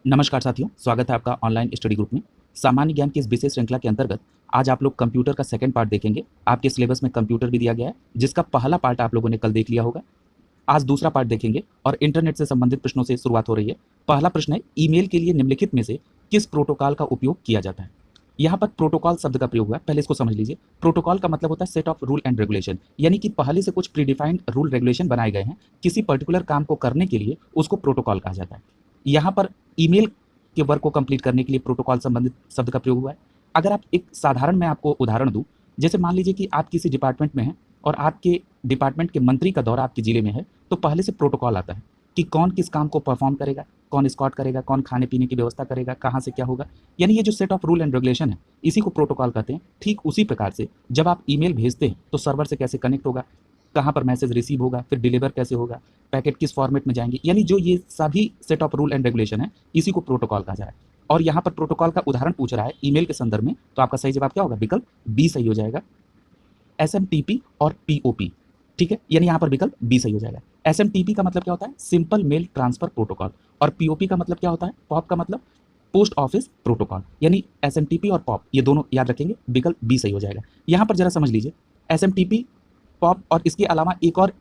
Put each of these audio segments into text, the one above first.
नमस्कार साथियों, स्वागत है आपका ऑनलाइन स्टडी ग्रुप में। सामान्य ज्ञान की इस विशेष श्रृंखला के अंतर्गत आज आप लोग कंप्यूटर का सेकंड पार्ट देखेंगे। आपके सिलेबस में कंप्यूटर भी दिया गया है, जिसका पहला पार्ट आप लोगों ने कल देख लिया होगा। आज दूसरा पार्ट देखेंगे और इंटरनेट से संबंधित प्रश्नों से शुरुआत हो रही है। पहला प्रश्न है, ईमेल के लिए निम्नलिखित में से किस प्रोटोकॉल का उपयोग किया जाता है। यहाँ पर प्रोटोकॉल शब्द का प्रयोग हुआ है, पहले इसको समझ लीजिए। प्रोटोकॉल का मतलब होता है set of rule and regulation, यानी कि पहले से कुछ प्रीडिफाइंड रूल रेगुलेशन बनाए गए हैं, किसी पर्टिकुलर काम को करने के लिए उसको प्रोटोकॉल कहा जाता है। यहाँ पर ईमेल के वर्क को कंप्लीट करने के लिए प्रोटोकॉल संबंधित शब्द का प्रयोग हुआ है। अगर आप एक साधारण मैं आपको उदाहरण दूं, जैसे मान लीजिए कि आप किसी डिपार्टमेंट में हैं और आपके डिपार्टमेंट के मंत्री का दौरा आपके जिले में है, तो पहले से प्रोटोकॉल आता है कि कौन किस काम को परफॉर्म करेगा, कौन स्कॉट करेगा, कौन खाने पीने की व्यवस्था करेगा, कहाँ से क्या होगा। यानी ये जो set of rule and regulation है, इसी को प्रोटोकॉल कहते हैं। ठीक उसी प्रकार से जब आप ईमेल भेजते हैं तो सर्वर से कैसे कनेक्ट होगा, कहाँ पर मैसेज रिसीव होगा, फिर डिलीवर कैसे होगा, पैकेट किस फॉर्मेट में जाएंगे, यानी जो ये सभी set of rule and regulation है, इसी को प्रोटोकॉल कहा जा रहा है। और यहाँ पर प्रोटोकॉल का उदाहरण पूछ रहा है ईमेल के संदर्भ में, तो आपका सही जवाब क्या होगा? विकल्प बी सही हो जाएगा, एसएमटीपी और पीओपी। ठीक है, यानी यहाँ पर विकल्प बी सही हो जाएगा। एसएमटीपी का मतलब क्या होता है? Simple mail transfer protocol. और पीओपी का मतलब क्या होता है? पॉप का मतलब पोस्ट ऑफिस प्रोटोकॉल। यानी एसएमटीपी और पॉप ये दोनों याद रखेंगे, विकल्प बी सही हो जाएगा। यहाँ पर जरा समझ लीजिए, एसएमटीपी, पॉप और इसके अलावा एक और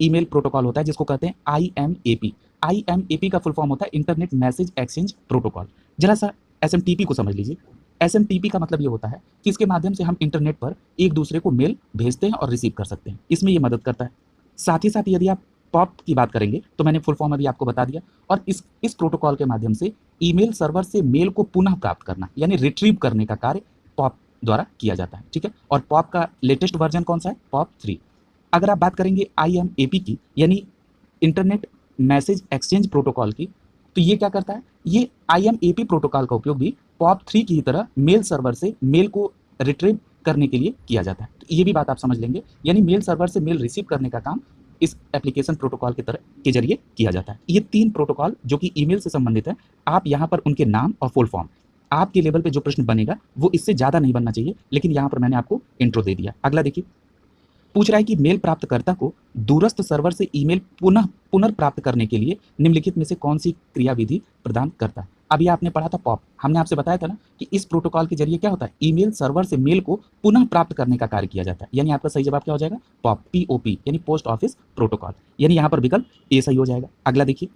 ईमेल प्रोटोकॉल होता है जिसको कहते हैं आईएमएपी। आईएमएपी का फुल फॉर्म होता है इंटरनेट मैसेज एक्सचेंज प्रोटोकॉल। जरा सा एसएमटीपी को समझ लीजिए। एसएमटीपी का मतलब ये होता है कि इसके माध्यम से हम इंटरनेट पर एक दूसरे को मेल भेजते हैं और रिसीव कर सकते हैं, इसमें ये मदद करता है। साथ ही साथ यदि आप पॉप की बात करेंगे तो मैंने फुल फॉर्म अभी आपको बता दिया। और इस प्रोटोकॉल के माध्यम से ईमेल सर्वर से मेल को पुनः प्राप्त करना यानी रिट्रीव करने का कार्य पॉप द्वारा किया जाता है। ठीक है, और पॉप का लेटेस्ट वर्जन कौन सा है? पॉप 3। अगर आप बात करेंगे आईएमएपी की, यानी इंटरनेट मैसेज एक्सचेंज प्रोटोकॉल की, तो ये क्या करता है? ये आईएमएपी प्रोटोकॉल का उपयोग भी पॉप 3 की तरह मेल सर्वर से मेल को रिट्रीव करने के लिए किया जाता है। तो ये भी बात आप समझ लेंगे, यानी मेल सर्वर से मेल रिसीव करने का काम इस एप्लीकेशन प्रोटोकॉल के तरह के जरिए किया जाता है। ये 3 प्रोटोकॉल जो कि ईमेल से संबंधित है, आप यहाँ पर उनके नाम और फुल फॉर्म, आपके लेवल पे जो प्रश्न बनेगा वो इससे ज़्यादा नहीं बनना चाहिए, लेकिन यहाँ पर मैंने आपको इंट्रो दे दिया। अगला देखिए, पूछ रहा है कि मेल प्राप्तकर्ता को दूरस्थ सर्वर से ईमेल पुनर्प्राप्त करने के लिए निम्नलिखित में से कौन सी क्रियाविधि प्रदान करता है। अभी आपने पढ़ा था पॉप, हमने आपसे बताया था ना कि इस प्रोटोकॉल के जरिए क्या होता है? ईमेल सर्वर से मेल को पुनः प्राप्त करने का कार्य किया जाता है। यानी आपका सही जवाब क्या हो जाएगा? पॉप, पीओपी, यानी पोस्ट ऑफिस प्रोटोकॉल। यानी यहाँ पर विकल्प ए सही हो जाएगा। अगला देखिए,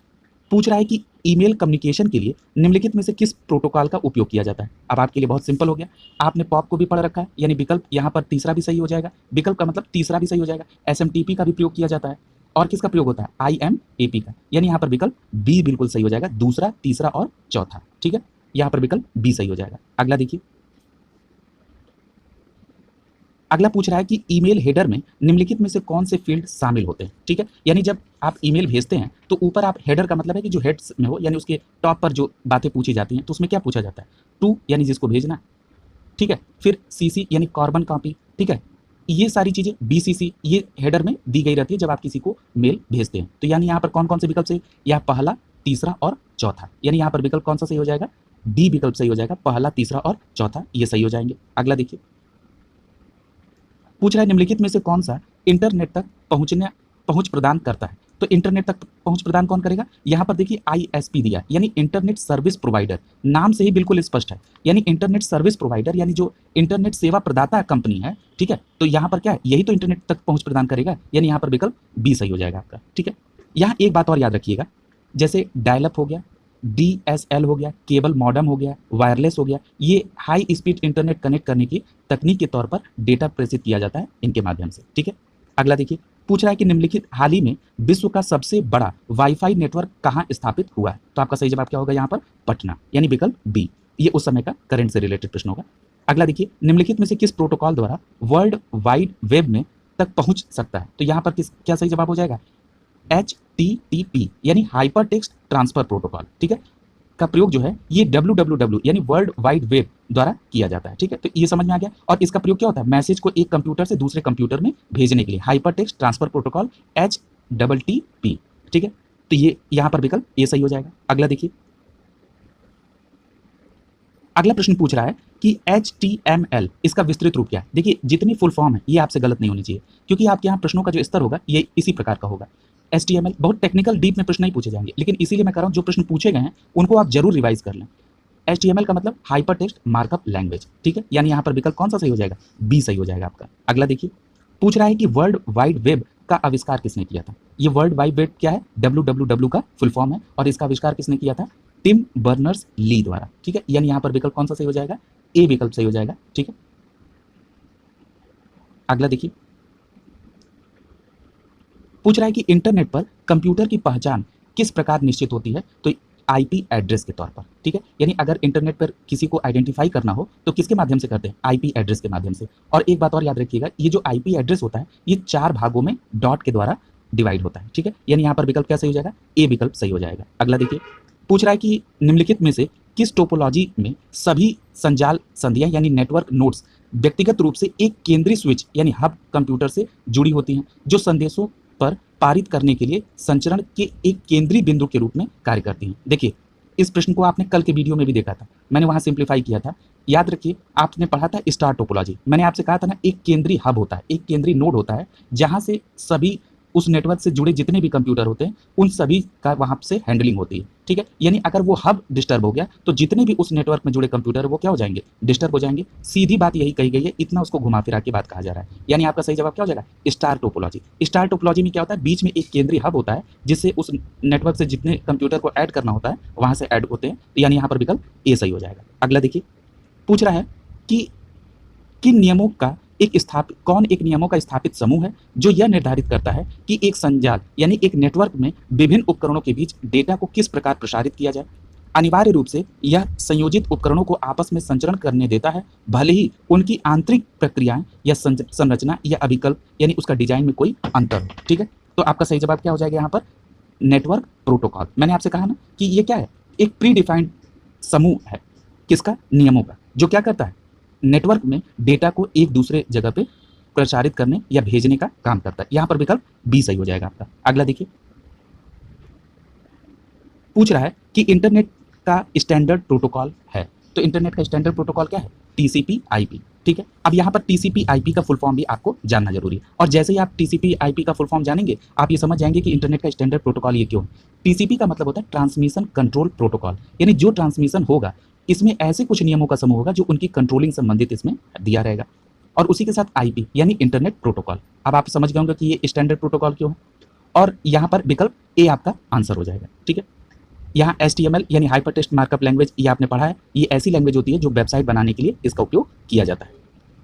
पूछ रहा है कि ईमेल कम्युनिकेशन के लिए निम्नलिखित में से किस प्रोटोकॉल का उपयोग किया जाता है। अब आपके लिए बहुत सिंपल हो गया, आपने पॉप को भी पढ़ रखा है, यानी विकल्प यहाँ पर तीसरा भी सही हो जाएगा। विकल्प का मतलब तीसरा भी सही हो जाएगा। एसएमटीपी का भी प्रयोग किया जाता है, और किसका प्रयोग होता है? आईएमएपी का, यानी यहाँ पर विकल्प बी बिल्कुल सही हो जाएगा, दूसरा, तीसरा और चौथा। ठीक है, यहाँ पर विकल्प बी सही हो जाएगा। अगला देखिए, अगला पूछ रहा है कि ईमेल हेडर में निम्नलिखित में से कौन से फील्ड शामिल होते हैं। ठीक है, यानी जब आप ईमेल भेजते हैं तो ऊपर आप हेडर का मतलब है कि जो हेड्स में हो, यानी उसके टॉप पर जो बातें पूछी जाती हैं, तो उसमें क्या पूछा जाता है? टू, यानी जिसको भेजना। ठीक है, फिर सीसी यानी कार्बन कॉपी। ठीक है, ये सारी चीजें बीसीसी ये हेडर में दी गई रहती है जब आप किसी को मेल भेजते हैं। तो यानी यहाँ पर कौन कौन से विकल्प सही? यह पहला, तीसरा और चौथा। यानी यहाँ पर विकल्प कौन सा सही हो जाएगा? डी विकल्प सही हो जाएगा। पहला, तीसरा और चौथा ये सही हो जाएंगे। अगला देखिए, पूछ रहा है निम्नलिखित में से कौन सा इंटरनेट तक पहुंच प्रदान करता है। तो इंटरनेट तक पहुंच प्रदान कौन करेगा? यहाँ पर देखिए आईएसपी दिया, यानी इंटरनेट सर्विस प्रोवाइडर। नाम से ही बिल्कुल स्पष्ट है, यानी इंटरनेट सर्विस प्रोवाइडर, यानी जो इंटरनेट सेवा प्रदाता कंपनी है। ठीक है, तो यहाँ पर क्या है? यही तो इंटरनेट तक पहुंच प्रदान करेगा, यानी यहाँ पर विकल्प बी सही हो जाएगा आपका। ठीक है, यहाँ एक बात और याद रखिएगा, जैसे डायलअप हो गया, डीएसएल हो गया, केबल मॉडेम हो गया, वायरलेस हो गया, ये हाई स्पीड इंटरनेट कनेक्ट करने की तकनीक के तौर पर डेटा प्रेषित किया जाता है इनके माध्यम से। ठीक है, अगला देखिए, पूछ रहा है कि निम्नलिखित हाल ही में विश्व का सबसे बड़ा वाईफाई नेटवर्क कहाँ स्थापित हुआ है। तो आपका सही जवाब क्या होगा? यहाँ पर पटना, यानी विकल्प बी। ये उस समय का करंट से रिलेटेड प्रश्न होगा। अगला देखिए, निम्नलिखित में से किस प्रोटोकॉल द्वारा वर्ल्ड वाइड वेब में तक पहुंच सकता है। तो यहाँ पर क्या सही जवाब हो जाएगा? HTTP, यानी हाइपर टेक्स्ट ट्रांसफर प्रोटोकॉल। ठीक है, का प्रयोग जो है ये www यानी वर्ल्ड वाइड वेब द्वारा किया जाता है। ठीक है, तो ये समझ में आ गया। और इसका प्रयोग क्या होता है? मैसेज को एक कंप्यूटर से दूसरे कंप्यूटर में भेजने के लिए hyper text transfer protocol HTTP। ठीक है, तो ये यहाँ पर विकल्प ये सही हो जाएगा। अगला देखिए, अगला प्रश्न पूछ रहा है कि HTML इसका विस्तृत रूप क्या है। देखिए जितनी फुल फॉर्म है ये आपसे गलत नहीं होनी चाहिए, क्योंकि आपके यहाँ प्रश्नों का जो स्तर होगा ये इसी प्रकार का होगा। HTML बहुत टेक्निकल डीप में प्रश्न नहीं पूछे जाएंगे, लेकिन इसीलिए मैं कह रहा हूँ जो प्रश्न पूछे गए हैं उनको आप जरूर रिवाइज कर लें। HTML का मतलब हाइपर टेक्स्ट मार्कअप लैंग्वेज, ठीक है, यानी यहाँ पर विकल्प कौन सा सही हो जाएगा, बी सही हो जाएगा आपका। अगला देखिए, पूछ रहा है कि वर्ल्ड वाइड वेब का आविष्कार किसने किया था। ये वर्ल्ड वाइड वेब क्या है, WWW का फुल फॉर्म है, और इसका आविष्कार किसने किया था, टिम बर्नर्स ली द्वारा, ठीक है, यानी यहाँ पर विकल्प कौन सा सही हो जाएगा, ए विकल्प सही हो जाएगा, ठीक है। अगला देखिए, पूछ रहा है कि इंटरनेट पर कंप्यूटर की पहचान किस प्रकार निश्चित होती है, तो आईपी एड्रेस के तौर पर, ठीक है, यानी अगर इंटरनेट पर किसी को आइडेंटिफाई करना हो तो किसके माध्यम से करते हैं, आईपी एड्रेस के माध्यम से। और एक बात और याद रखिएगा, ये जो आईपी एड्रेस होता है ये 4 भागों में डॉट के द्वारा डिवाइड होता है, ठीक है, यानी यहाँ पर विकल्प क्या सही हो जाएगा, ए विकल्प सही हो जाएगा। अगला देखिए, पूछ रहा है कि निम्नलिखित में से किस टोपोलॉजी में सभी संजाल संधियां यानी नेटवर्क नोड्स व्यक्तिगत रूप से एक केंद्रीय स्विच यानी हब कंप्यूटर से जुड़ी होती हैं, जो संदेशों पर पारित करने के लिए संचरण के एक केंद्रीय बिंदु के रूप में कार्य करती हैं। देखिए, इस प्रश्न को आपने कल के वीडियो में भी देखा था, मैंने वहां सिंप्लीफाई किया था। याद रखिए, आपने पढ़ा था स्टार टोपोलॉजी, मैंने आपसे कहा था ना, एक केंद्रीय हब होता है, एक केंद्रीय नोड होता है, जहां से सभी उस नेटवर्क से जुड़े जितने भी कंप्यूटर होते हैं उन सभी का वहां से हैंडलिंग होती है, ठीक है, यानी अगर वो हब डिस्टर्ब हो गया तो जितने भी उस नेटवर्क में जुड़े कंप्यूटर है वो क्या हो जाएंगे, डिस्टर्ब हो जाएंगे। सीधी बात यही कही गई है, इतना उसको घुमा फिरा के बात कहा जा रहा है, यानी आपका सही जवाब क्या हो जाएगा, स्टार टोपोलॉजी। स्टार टोपोलॉजी में क्या होता है, बीच में एक केंद्रीय हब होता है जिससे उस नेटवर्क से जितने कंप्यूटर को ऐड करना होता है वहां से ऐड होते हैं, यानी यहाँ पर विकल्प ए सही हो जाएगा। अगला देखिए, पूछ रहा है कि किन नियमों का कौन एक नियमों का स्थापित समूह है जो यह निर्धारित करता है कि एक संजाल यानी एक नेटवर्क में विभिन्न उपकरणों के बीच डेटा को किस प्रकार प्रसारित किया जाए। अनिवार्य रूप से यह संयोजित उपकरणों को आपस में संचरण करने देता है, भले ही उनकी आंतरिक प्रक्रियाएं या संरचना या अभिकल्प यानी उसका डिजाइन में कोई अंतर हो, ठीक है। तो आपका सही जवाब क्या हो जाएगा यहाँ पर, नेटवर्क प्रोटोकॉल। मैंने आपसे कहा ना कि ये क्या है, एक प्री डिफाइंड समूह है, किसका, नियमों का, जो क्या करता है, नेटवर्क में डेटा को एक दूसरे जगह पे प्रसारित करने या भेजने का काम करता है। यहां पर विकल्प बी सही हो जाएगा आपका। अगला देखिए, पूछ रहा है कि इंटरनेट का स्टैंडर्ड प्रोटोकॉल है, तो इंटरनेट का स्टैंडर्ड प्रोटोकॉल क्या है, TCP/IP, ठीक है। अब यहाँ पर TCP/IP का फुल फॉर्म भी आपको जानना जरूरी है, और जैसे ही आप TCP/IP का फुल फॉर्म जानेंगे आप ये समझ जाएंगे कि इंटरनेट का स्टैंडर्ड प्रोटोकॉल ये क्यों है। TCP का मतलब होता है ट्रांसमिशन कंट्रोल प्रोटोकॉल, यानी जो ट्रांसमिशन होगा इसमें ऐसे कुछ नियमों का समूह होगा जो उनकी कंट्रोलिंग संबंधित इसमें दिया रहेगा, और उसी के साथ IP यानी इंटरनेट प्रोटोकॉल। अब आप समझ गए होंगे कि ये स्टैंडर्ड प्रोटोकॉल क्यों है, और यहाँ पर विकल्प ए आपका आंसर हो जाएगा, ठीक है। यहाँ HTML यानी हाइपर टेक्स्ट मार्कअप लैंग्वेज ये आपने पढ़ा है, ये ऐसी लैंग्वेज होती है जो वेबसाइट बनाने के लिए इसका उपयोग किया जाता है,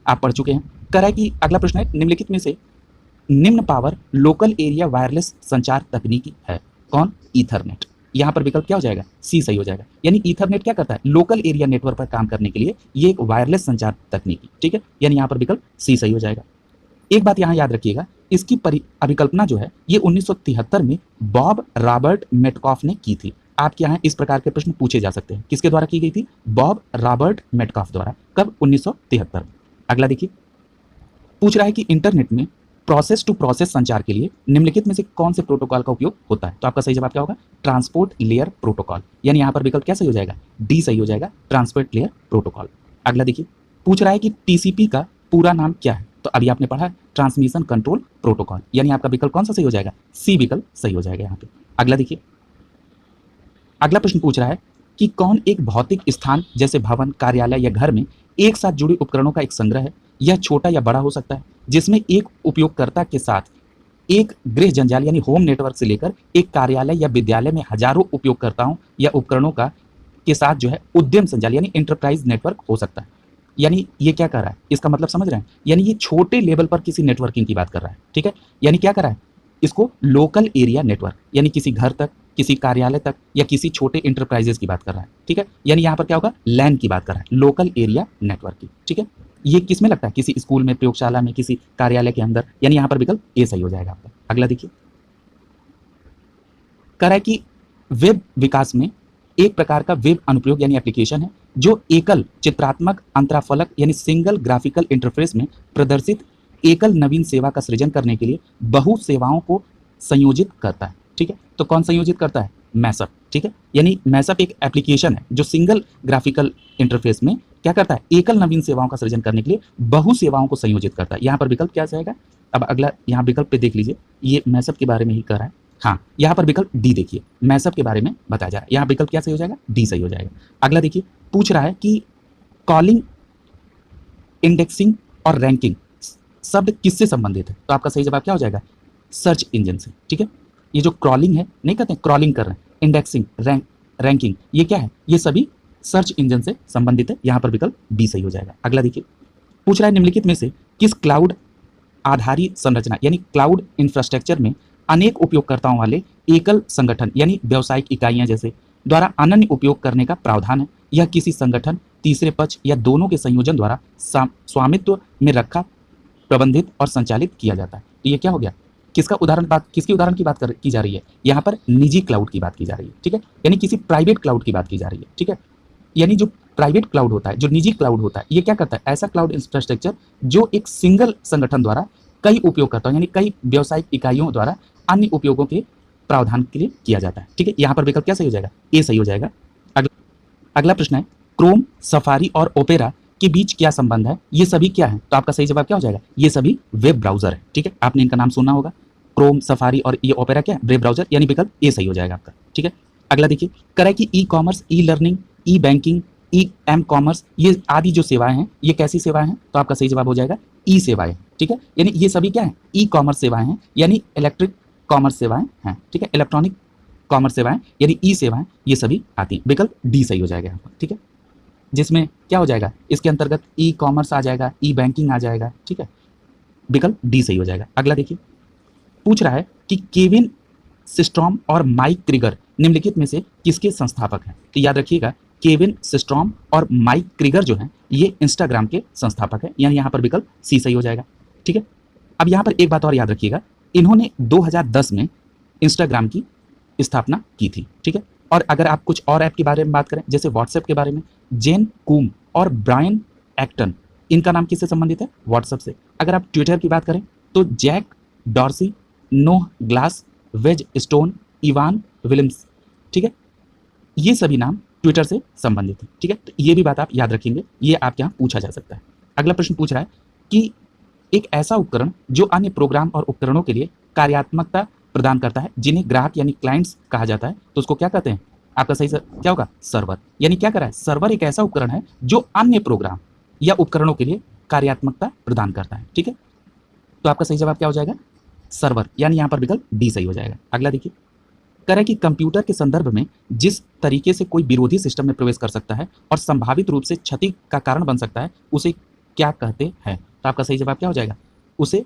आप पढ़ चुके हैं। कह रहा है कि अगला प्रश्न है, निम्नलिखित में से निम्न पावर लोकल एरिया वायरलेस संचार तकनीकी है कौन, ईथरनेट। यहाँ पर विकल्प क्या हो जाएगा, सी सही हो जाएगा, यानी ईथरनेट क्या करता है, लोकल एरिया नेटवर्क पर काम करने के लिए ये एक वायरलेस संचार तकनीकी, ठीक है, यानी यहाँ पर विकल्प सी सही हो जाएगा। एक बात यहाँ याद रखिएगा, इसकी अभिकल्पना जो है ये 1973 में बॉब रॉबर्ट मेटकॉफ ने की थी। आपके यहाँ इस प्रकार के प्रश्न पूछे जा सकते हैं, किसके द्वारा की गई थी, बॉब रॉबर्ट मेटकॉफ द्वारा, कब, 1973 में। अगला देखिए, पूछ रहा है कि इंटरनेट में प्रोसेस टू प्रोसेस संचार के लिए निम्नलिखित में से कौन से प्रोटोकॉल का उपयोग होता है, तो आपका सही जवाब क्या होगा, ट्रांसपोर्ट लेयर प्रोटोकॉल, यानी यहाँ पर विकल्प क्या सही हो जाएगा, डी सही हो जाएगा, ट्रांसपोर्ट लेयर प्रोटोकॉल। अगला देखिए, पूछ रहा है कि TCP का पूरा नाम क्या है, तो अभी आपने पढ़ा है ट्रांसमिशन कंट्रोल प्रोटोकॉल, यानी आपका विकल्प कौन सा सही हो जाएगा, सी विकल्प सही हो जाएगा यहाँ पे। अगला देखिए, अगला प्रश्न पूछ रहा है कि कौन एक भौतिक स्थान जैसे भवन, कार्यालय या घर में एक साथ जुड़े उपकरणों का एक संग्रह है, यह छोटा या बड़ा हो सकता है, जिसमें एक उपयोगकर्ता के साथ एक गृह जंजाल यानी होम नेटवर्क से लेकर एक कार्यालय या विद्यालय में हजारों उपयोगकर्ताओं या उपकरणों का के साथ जो है उद्यम संजाल यानी एंटरप्राइज नेटवर्क हो सकता है। यानी ये क्या कर रहा है, इसका मतलब समझ रहे हैं, यानी ये छोटे लेवल पर किसी नेटवर्किंग की बात कर रहा है, ठीक है, यानी क्या कर रहा है, इसको लोकल एरिया नेटवर्क यानी किसी घर तक, किसी कार्यालय तक या किसी छोटे इंटरप्राइजेस की बात कर रहा है, ठीक है, यानी यहाँ पर क्या होगा, लैन की बात कर रहा है, लोकल एरिया नेटवर्क की, ठीक है। ये किस में लगता है, किसी स्कूल में, प्रयोगशाला में, किसी कार्यालय के अंदर, यानी यहाँ पर विकल्प ए सही हो जाएगा आपका। अगला देखिए, कह रहा है कि वेब विकास में एक प्रकार का वेब अनुप्रयोग यानी एप्लीकेशन है जो एकल चित्रात्मक अंतराफलक यानी सिंगल ग्राफिकल इंटरफेस में प्रदर्शित एकल नवीन सेवा का सृजन करने के लिए बहु सेवाओं को संयोजित करता है, ठीक है। तो कौन संयोजित करता है, मैसअप, ठीक है, यानी मैसअप एक एप्लीकेशन है जो सिंगल ग्राफिकल इंटरफेस में क्या करता है, एकल नवीन सेवाओं का सृजन करने के लिए बहु सेवाओं को संयोजित करता है। यहाँ पर विकल्प क्या जाएगा, अब अगला यहाँ विकल्प पे देख लीजिए, ये मैसअप के बारे में ही कर रहा है, हाँ, यहाँ पर विकल्प डी देखिए, मैशअप के बारे में बताया जा रहा है। यहाँ विकल्प क्या सही हो जाएगा? डी सही हो जाएगा। अगला देखिए, पूछ रहा है कि कॉलिंग, इंडेक्सिंग और रैंकिंग शब्द किससे संबंधित है? तो आपका सही जवाब क्या हो जाएगा? सर्च इंजन से। ठीक है, ये जो क्रॉलिंग है, नहीं कहते क्रॉलिंग कर रहे हैं, इंडेक्सिंग, रैंकिंग, ये क्या है? ये सभी सर्च इंजन से संबंधित है। यहाँ पर विकल्प डी सही हो जाएगा। अगला देखिए, पूछ रहा है निम्नलिखित में से किस क्लाउड आधारित संरचना यानी क्लाउड इंफ्रास्ट्रक्चर में अनेक उपयोगकर्ताओं वाले एकल संगठन यानी व्यावसायिक इकाइयां जैसे द्वारा अनन्य उपयोग करने का प्रावधान है? यह किसी संगठन, तीसरे पक्ष या दोनों के संयोजन द्वारा स्वामित्व में रखा, प्रबंधित और संचालित किया जाता है। तो ये क्या हो गया? किसकी उदाहरण की बात की जा रही है? यहाँ पर निजी क्लाउड की बात की जा रही है। ठीक है, यानी किसी प्राइवेट क्लाउड की बात की जा रही है। ठीक है, यानी जो प्राइवेट क्लाउड होता है, जो निजी क्लाउड होता है, ये क्या करता है? ऐसा क्लाउड इंफ्रास्ट्रक्चर जो एक सिंगल संगठन द्वारा कई उपयोगकर्ताओं यानी कई व्यावसायिक इकाइयों द्वारा अन्य उपयोगों के प्रावधान के लिए किया जाता है। ठीक है, यहाँ पर विकल्प क्या सही हो जाएगा? ए सही हो जाएगा। अगला प्रश्न है, क्रोम, सफारी और ओपेरा के बीच क्या संबंध है? ये सभी क्या है? तो आपका सही जवाब क्या हो जाएगा? ये सभी वेब ब्राउजर है। ठीक है, आपने इनका नाम सुना होगा, क्रोम, सफारी और ये ओपेरा क्या है? वेब ब्राउजर, यानी विकल्प ए सही हो जाएगा आपका। ठीक है, अगला देखिए, कह रहा है कि ई कॉमर्स, ई लर्निंग, ई बैंकिंग, ई एम कॉमर्स, ये आदि जो सेवाएं हैं, ये कैसी सेवाएं हैं? तो आपका सही जवाब हो जाएगा ई सेवाएं। ठीक है, यानी ये सभी क्या है? ई कॉमर्स सेवाएं हैं, यानी इलेक्ट्रिक कॉमर्स सेवाएं हैं। ठीक है, इलेक्ट्रॉनिक कॉमर्स सेवाएं यानी ई सेवाएं, ये सभी आती हैं। विकल्प डी सही हो जाएगा यहाँ पर। ठीक है, जिसमें क्या हो जाएगा? इसके अंतर्गत ई कॉमर्स आ जाएगा, ई बैंकिंग आ जाएगा। ठीक है, विकल्प डी सही हो जाएगा। अगला देखिए, पूछ रहा है कि केविन सिस्ट्रॉम और माइक क्रिगर निम्नलिखित में से किसके संस्थापक हैं? तो याद रखिएगा, केविन सिस्ट्रॉम और माइक क्रिगर जो हैं, ये इंस्टाग्राम के संस्थापक हैं, यानी यहाँ पर विकल्प सी सही हो जाएगा। ठीक है, अब यहाँ पर एक बात और याद रखिएगा, इन्होंने 2010 में इंस्टाग्राम की स्थापना की थी। ठीक है, और अगर आप कुछ और ऐप के बारे में बात करें, जैसे व्हाट्सएप के बारे में, जेन कूम और ब्रायन एक्टन, इनका नाम किससे संबंधित है? व्हाट्सएप से। अगर आप ट्विटर की बात करें तो Jack Dorsey, Noah Glass, Biz Stone, Evan Williams. ठीक है, ये सभी नाम ट्विटर से संबंधित है। ठीक है, तो ये भी बात आप याद रखेंगे, ये आपके यहाँ पूछा जा सकता है। अगला प्रश्न पूछ रहा है कि एक ऐसा उपकरण जो अन्य प्रोग्राम और उपकरणों के लिए कार्यात्मकता प्रदान करता है, जिन्हें ग्राहक यानी क्लाइंट्स कहा जाता है, तो उसको क्या कहते हैं? आपका सही क्या होगा? सर्वर। यानी क्या कर रहा है? सर्वर एक ऐसा उपकरण है जो अन्य प्रोग्राम या उपकरणों के लिए कार्यात्मकता प्रदान करता है। ठीक है, तो आपका सही जवाब क्या हो जाएगा? सर्वर, यानी यहाँ पर विकल्प डी सही हो जाएगा। अगला देखिए, कह रहा है कि कंप्यूटर के संदर्भ में जिस तरीके से कोई विरोधी सिस्टम में प्रवेश कर सकता है और संभावित रूप से क्षति का कारण बन सकता है, उसे क्या कहते हैं? तो आपका सही जवाब क्या हो जाएगा? उसे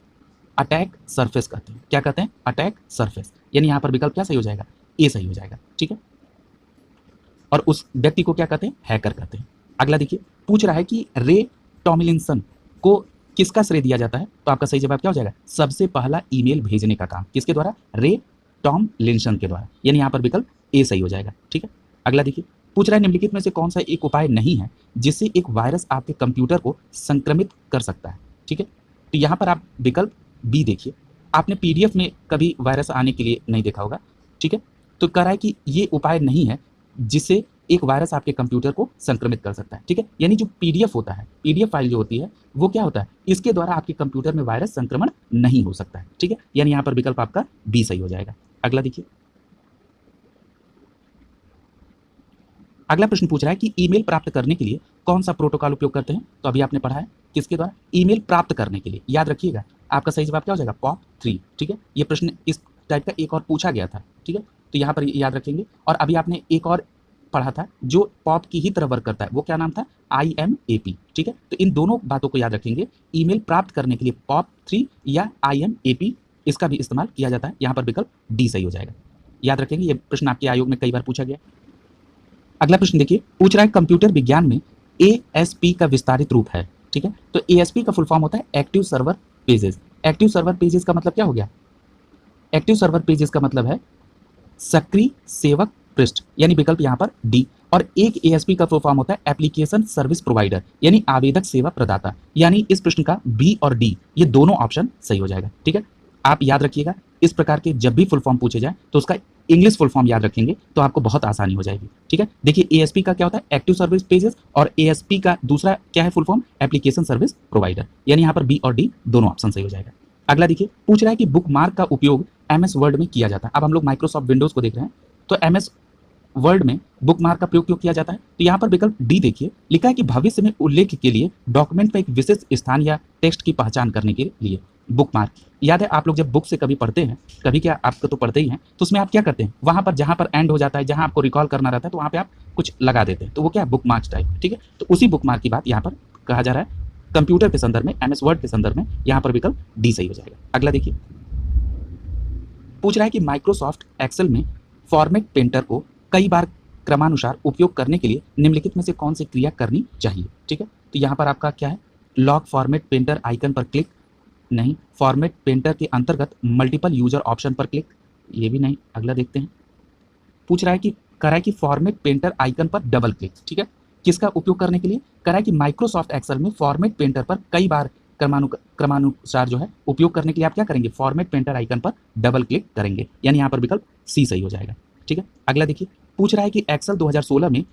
अटैक सरफेस कहते हैं। क्या कहते हैं? अटैक सरफेस, यानी यहाँ पर विकल्प क्या सही हो जाएगा? ए सही हो जाएगा। ठीक है, और उस व्यक्ति को क्या कहते हैं? हैकर कहते हैं। अगला देखिए, पूछ रहा है कि रे टॉमिलिंसन को किसका श्रेय दिया जाता है? तो आपका सही जवाब क्या हो जाएगा? सबसे पहला ईमेल भेजने का काम किसके द्वारा? रे टॉमलिंसन के द्वारा, यानी यहाँ पर विकल्प ए सही हो जाएगा। ठीक है, अगला देखिए, पूछ रहा है निम्नलिखित में से कौन सा एक उपाय नहीं है जिससे एक वायरस आपके कंप्यूटर को संक्रमित कर सकता है? ठीक है, तो यहाँ पर आप विकल्प बी देखिए। आपने पीडीएफ में कभी वायरस आने के लिए नहीं देखा होगा। ठीक है, तो कह रहा है कि ये उपाय नहीं है जिससे एक वायरस आपके कंप्यूटर को संक्रमित कर सकता है। ठीक है, यानी जो पीडीएफ होता है, पीडीएफ फाइल जो होती है, वो क्या होता है? इसके द्वारा आपके कंप्यूटर में वायरस संक्रमण नहीं हो सकता है। ठीक है, यानी यहाँ पर विकल्प आपका बी सही हो जाएगा। अगला देखिए, अगला प्रश्न पूछ रहा है कि ईमेल प्राप्त करने के लिए कौन सा प्रोटोकॉल उपयोग करते हैं? तो अभी आपने पढ़ा है किसके द्वारा? ईमेल प्राप्त करने के लिए। याद रखिएगा, आपका सही जवाब क्या हो जाएगा? POP3। ठीक है, ये प्रश्न इस टाइप का एक और पूछा गया था। ठीक है, तो यहाँ पर याद रखेंगे। और अभी आपने एक और पढ़ा था जो पॉप की ही तरह वर्क करता है, वो क्या नाम था? IMAP। ठीक है, तो इन दोनों बातों को याद रखेंगे। ईमेल प्राप्त करने के लिए POP3 या IMAP, इसका भी इस्तेमाल किया जाता है। यहाँ पर विकल्प डी सही हो जाएगा। याद रखेंगे, ये प्रश्न आपके आयोग में कई बार पूछा गया। अगला प्रश्न देखिए, पूछ रहा है कंप्यूटर विज्ञान में ASP का विस्तारित रूप है। ठीक है, तो ASP का फुल फॉर्म होता है active server pages. Active server pages का मतलब क्या हो गया? एक्टिव सर्वर पेजेस का मतलब है सक्रिय सेवक पृष्ठ, यानी विकल्प यहाँ पर डी। और एक ASP का फुल फॉर्म होता है एप्लीकेशन सर्विस प्रोवाइडर, यानी आवेदक सेवा प्रदाता। यानी इस प्रश्न का बी और डी, ये दोनों ऑप्शन सही हो जाएगा। ठीक है, आप याद रखिएगा, इस प्रकार के जब भी फुल फॉर्म पूछे जाए तो उसका इंग्लिश फुल फॉर्म याद रखेंगे तो आपको बहुत आसानी हो जाएगी। ठीक है, देखिए ASP का क्या होता है? एक्टिव सर्विस पेजेस, और ASP का दूसरा क्या है full form? Application service provider, यानी यहाँ पर बी और डी दोनों ऑप्शन सही हो जाएगा। अगला देखिए, पूछ रहा है कि बुकमार्क का उपयोग MS वर्ड में किया जाता है। अब हम लोग माइक्रोसॉफ्ट विंडोज़ को देख रहे हैं, तो MS वर्ड में बुकमार्क का प्रयोग क्यों किया जाता है? तो यहाँ पर विकल्प डी देखिए, लिखा है कि भविष्य में उल्लेख के लिए डॉक्यूमेंट में एक विशेष स्थान या टेक्स्ट की पहचान करने के लिए बुकमार्क। याद है आप लोग जब बुक से कभी पढ़ते हैं, कभी क्या आपको तो पढ़ते ही हैं, तो उसमें आप क्या करते हैं, वहाँ पर जहाँ पर एंड हो जाता है, जहाँ आपको रिकॉल करना रहता है, तो वहाँ पे आप कुछ लगा देते हैं, तो वो क्या है, बुकमार्क्स टाइप। ठीक है, तो उसी बुकमार्क की बात यहाँ पर कहा जा रहा है। कंप्यूटर के संदर्भ में, MS वर्ड के संदर्भ में यहाँ पर विकल्प डी सही हो जाएगा। अगला देखिए, पूछ रहा है कि माइक्रोसॉफ्ट एक्सेल में फॉर्मेट पेंटर को कई बार क्रमानुसार उपयोग करने के लिए निम्नलिखित में से कौन सी क्रिया करनी चाहिए? ठीक है, तो यहाँ पर आपका क्या है, लॉक फॉर्मेट पेंटर आइकन पर क्लिक नहीं, फॉर्मेट पेंटर के अंतर्गत मल्टीपल यूजर ऑप्शन पर क्लिक, ये भी नहीं। अगला देखते हैं, पूछ रहा है कि करा है कि फॉर्मेट पेंटर आइकन पर डबल क्लिक। ठीक है, किसका उपयोग करने के लिए? करा है कि माइक्रोसॉफ्ट एक्सेल में फॉर्मेट पेंटर पर कई बार क्रमानुसार जो है उपयोग करने के लिए आप क्या करेंगे, फॉर्मेट पेंटर आइकन पर डबल क्लिक करेंगे, यानी यहाँ पर विकल्प सी सही हो जाएगा। ठीक है, अगला देखिए, पूछ रहा है कि एक्सेल 2016 में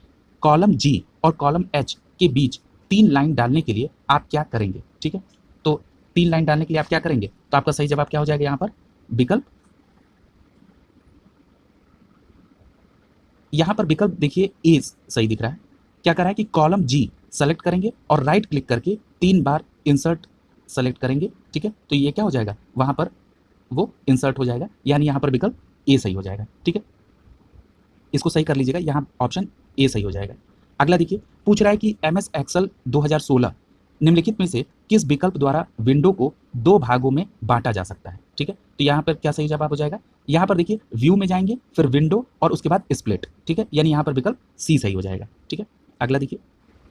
कॉलम जी और कॉलम एच के बीच 3 लाइन डालने के लिए आप क्या करेंगे? ठीक है, तो 3 लाइन डालने के लिए आप क्या करेंगे? तो आपका सही जवाब क्या हो जाएगा यहाँ पर, विकल्प देखिए ए सही दिख रहा है। क्या कर रहा है कि कॉलम जी सेलेक्ट करेंगे और राइट क्लिक करके 3 बार इंसर्ट सेलेक्ट करेंगे। ठीक है, तो ये क्या हो जाएगा, वहाँ पर वो इंसर्ट हो जाएगा, यानी यहाँ पर विकल्प ए सही हो जाएगा। ठीक है, इसको सही कर लीजिएगा, यहाँ ऑप्शन ए सही हो जाएगा। अगला देखिए, पूछ रहा है कि MS एक्सेल 2016 निम्नलिखित में से किस विकल्प द्वारा विंडो को 2 भागों में बांटा जा सकता है? ठीक है, तो यहाँ पर क्या सही जवाब हो जाएगा, यहाँ पर देखिए व्यू में जाएंगे, फिर विंडो और उसके बाद स्प्लिट। ठीक है, यानी यहाँ पर विकल्प सी सही हो जाएगा। ठीक है, अगला देखिए,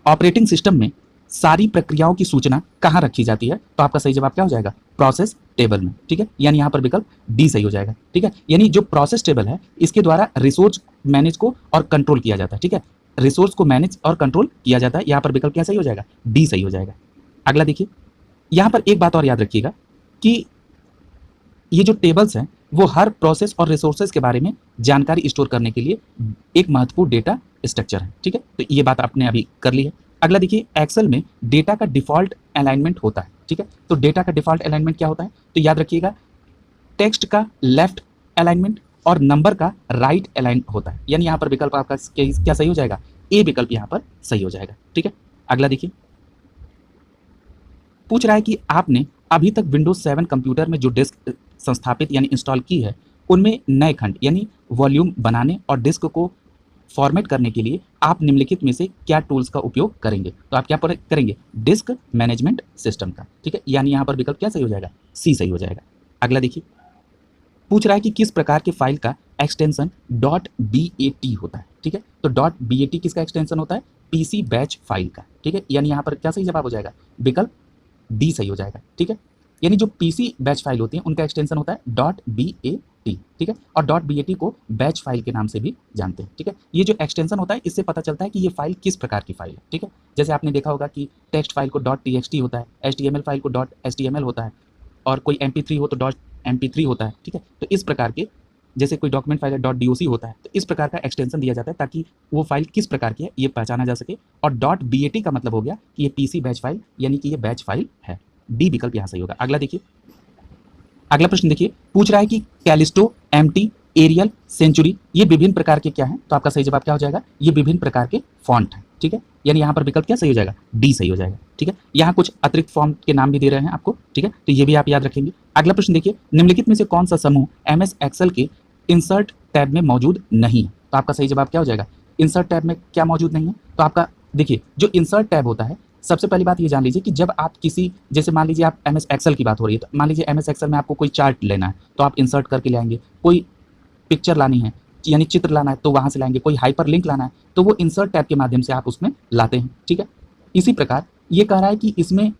ऑपरेटिंग सिस्टम में सारी प्रक्रियाओं की सूचना कहाँ रखी जाती है? तो आपका सही जवाब क्या हो जाएगा, प्रोसेस टेबल में। ठीक है, यानी यहाँ पर विकल्प डी सही हो जाएगा। ठीक है, यानी जो प्रोसेस टेबल है इसके द्वारा रिसोर्स मैनेज को और कंट्रोल किया जाता है। ठीक है, रिसोर्स को मैनेज और कंट्रोल किया जाता है, यहाँ पर विकल्प क्या सही हो जाएगा, डी सही हो जाएगा। अगला देखिए, यहाँ पर एक बात और याद रखिएगा कि ये जो टेबल्स हैं वो हर प्रोसेस और रिसोर्सेज के बारे में जानकारी स्टोर करने के लिए एक महत्वपूर्ण डेटा स्ट्रक्चर है। ठीक है, तो ये बात आपने अभी कर ली है। अगला देखिए, एक्सेल में डेटा का डिफॉल्ट अलाइनमेंट होता है। ठीक है, तो डेटा का डिफॉल्ट अलाइनमेंट क्या होता है? तो याद रखिएगा, टेक्स्ट का लेफ्ट अलाइनमेंट और नंबर का राइट अलाइन होता है, यानी यहाँ पर विकल्प आपका क्या सही हो जाएगा, ए विकल्प यहाँ पर सही हो जाएगा। ठीक है, अगला देखिए, पूछ रहा है कि आपने अभी तक विंडोज 7 कंप्यूटर में जो डिस्क संस्थापित यानी इंस्टॉल की है, उनमें नए खंड यानी वॉल्यूम बनाने और डिस्क को फॉर्मेट करने के लिए आप निम्नलिखित में से क्या टूल्स का उपयोग करेंगे? तो आप क्या करेंगे, डिस्क मैनेजमेंट सिस्टम का। ठीक है, यानी यहाँ पर विकल्प क्या सही हो जाएगा, सी सही हो जाएगा। अगला देखिए, पूछ रहा है कि किस प्रकार के फाइल का एक्सटेंशन .bat होता है? ठीक है, तो .bat किसका एक्सटेंशन होता है, PC बैच फाइल का। ठीक है, यानी यहाँ पर क्या सही जवाब हो जाएगा, विकल्प डी सही हो जाएगा। ठीक है, यानी जो PC बैच फाइल होती है उनका एक्सटेंशन होता है .bat। ठीक है, और .bat को बैच फाइल के नाम से भी जानते हैं। ठीक है, ये जो एक्सटेंशन होता है इससे पता चलता है कि ये फाइल किस प्रकार की फाइल है। ठीक है, जैसे आपने देखा होगा कि टेक्स्ट फाइल को .txt होता है, HTML फाइल को .html होता है, और कोई MP3 हो तो .mp3 होता है। ठीक है, तो इस प्रकार के, जैसे कोई डॉक्यूमेंट फाइल है .doc होता है, तो इस प्रकार का एक्सटेंशन दिया जाता है ताकि वो फाइल किस प्रकार की है ये पहचाना जा सके। और .bat का मतलब हो गया कि ये PC बैच फाइल, यानी कि ये बैच फाइल है। डी विकल्प यहाँ सही होगा। अगला देखिए, अगला प्रश्न देखिए, पूछ रहा है कि कैलिस्टो, एम्प्टी, एरियल, सेंचुरी ये विभिन्न प्रकार के क्या हैं? तो आपका सही जवाब क्या हो जाएगा, ये विभिन्न प्रकार के फॉन्ट हैं। ठीक है, यानी यहाँ पर विकल्प क्या सही हो जाएगा, डी सही हो जाएगा। ठीक है, यहाँ कुछ अतिरिक्त फॉन्ट के नाम भी दे रहे हैं आपको। ठीक है, तो ये भी आप याद रखेंगे। अगला प्रश्न देखिए, निम्नलिखित में से कौन सा समूह MS एक्सेल के इंसर्ट टैब में मौजूद नहीं है? तो आपका सही जवाब क्या हो जाएगा, इंसर्ट टैब में क्या मौजूद नहीं है? तो आपका देखिए, जो इंसर्ट टैब होता है, सबसे पहली बात ये जान लीजिए कि जब आप किसी, जैसे मान लीजिए आप MS एक्सेल की बात हो रही है, तो मान लीजिए MS एक्सेल में आपको कोई चार्ट लेना है तो आप इंसर्ट करके ले आएंगे, कोई पिक्चर लानी है यानी चित्र लाना है तो वहाँ से लाएंगे, कोई हाइपर लिंक लाना है तो वो इंसर्ट टैब के माध्यम से आप उसमें लाते हैं। ठीक है, इसी प्रकार ये कह रहा है कि इसमें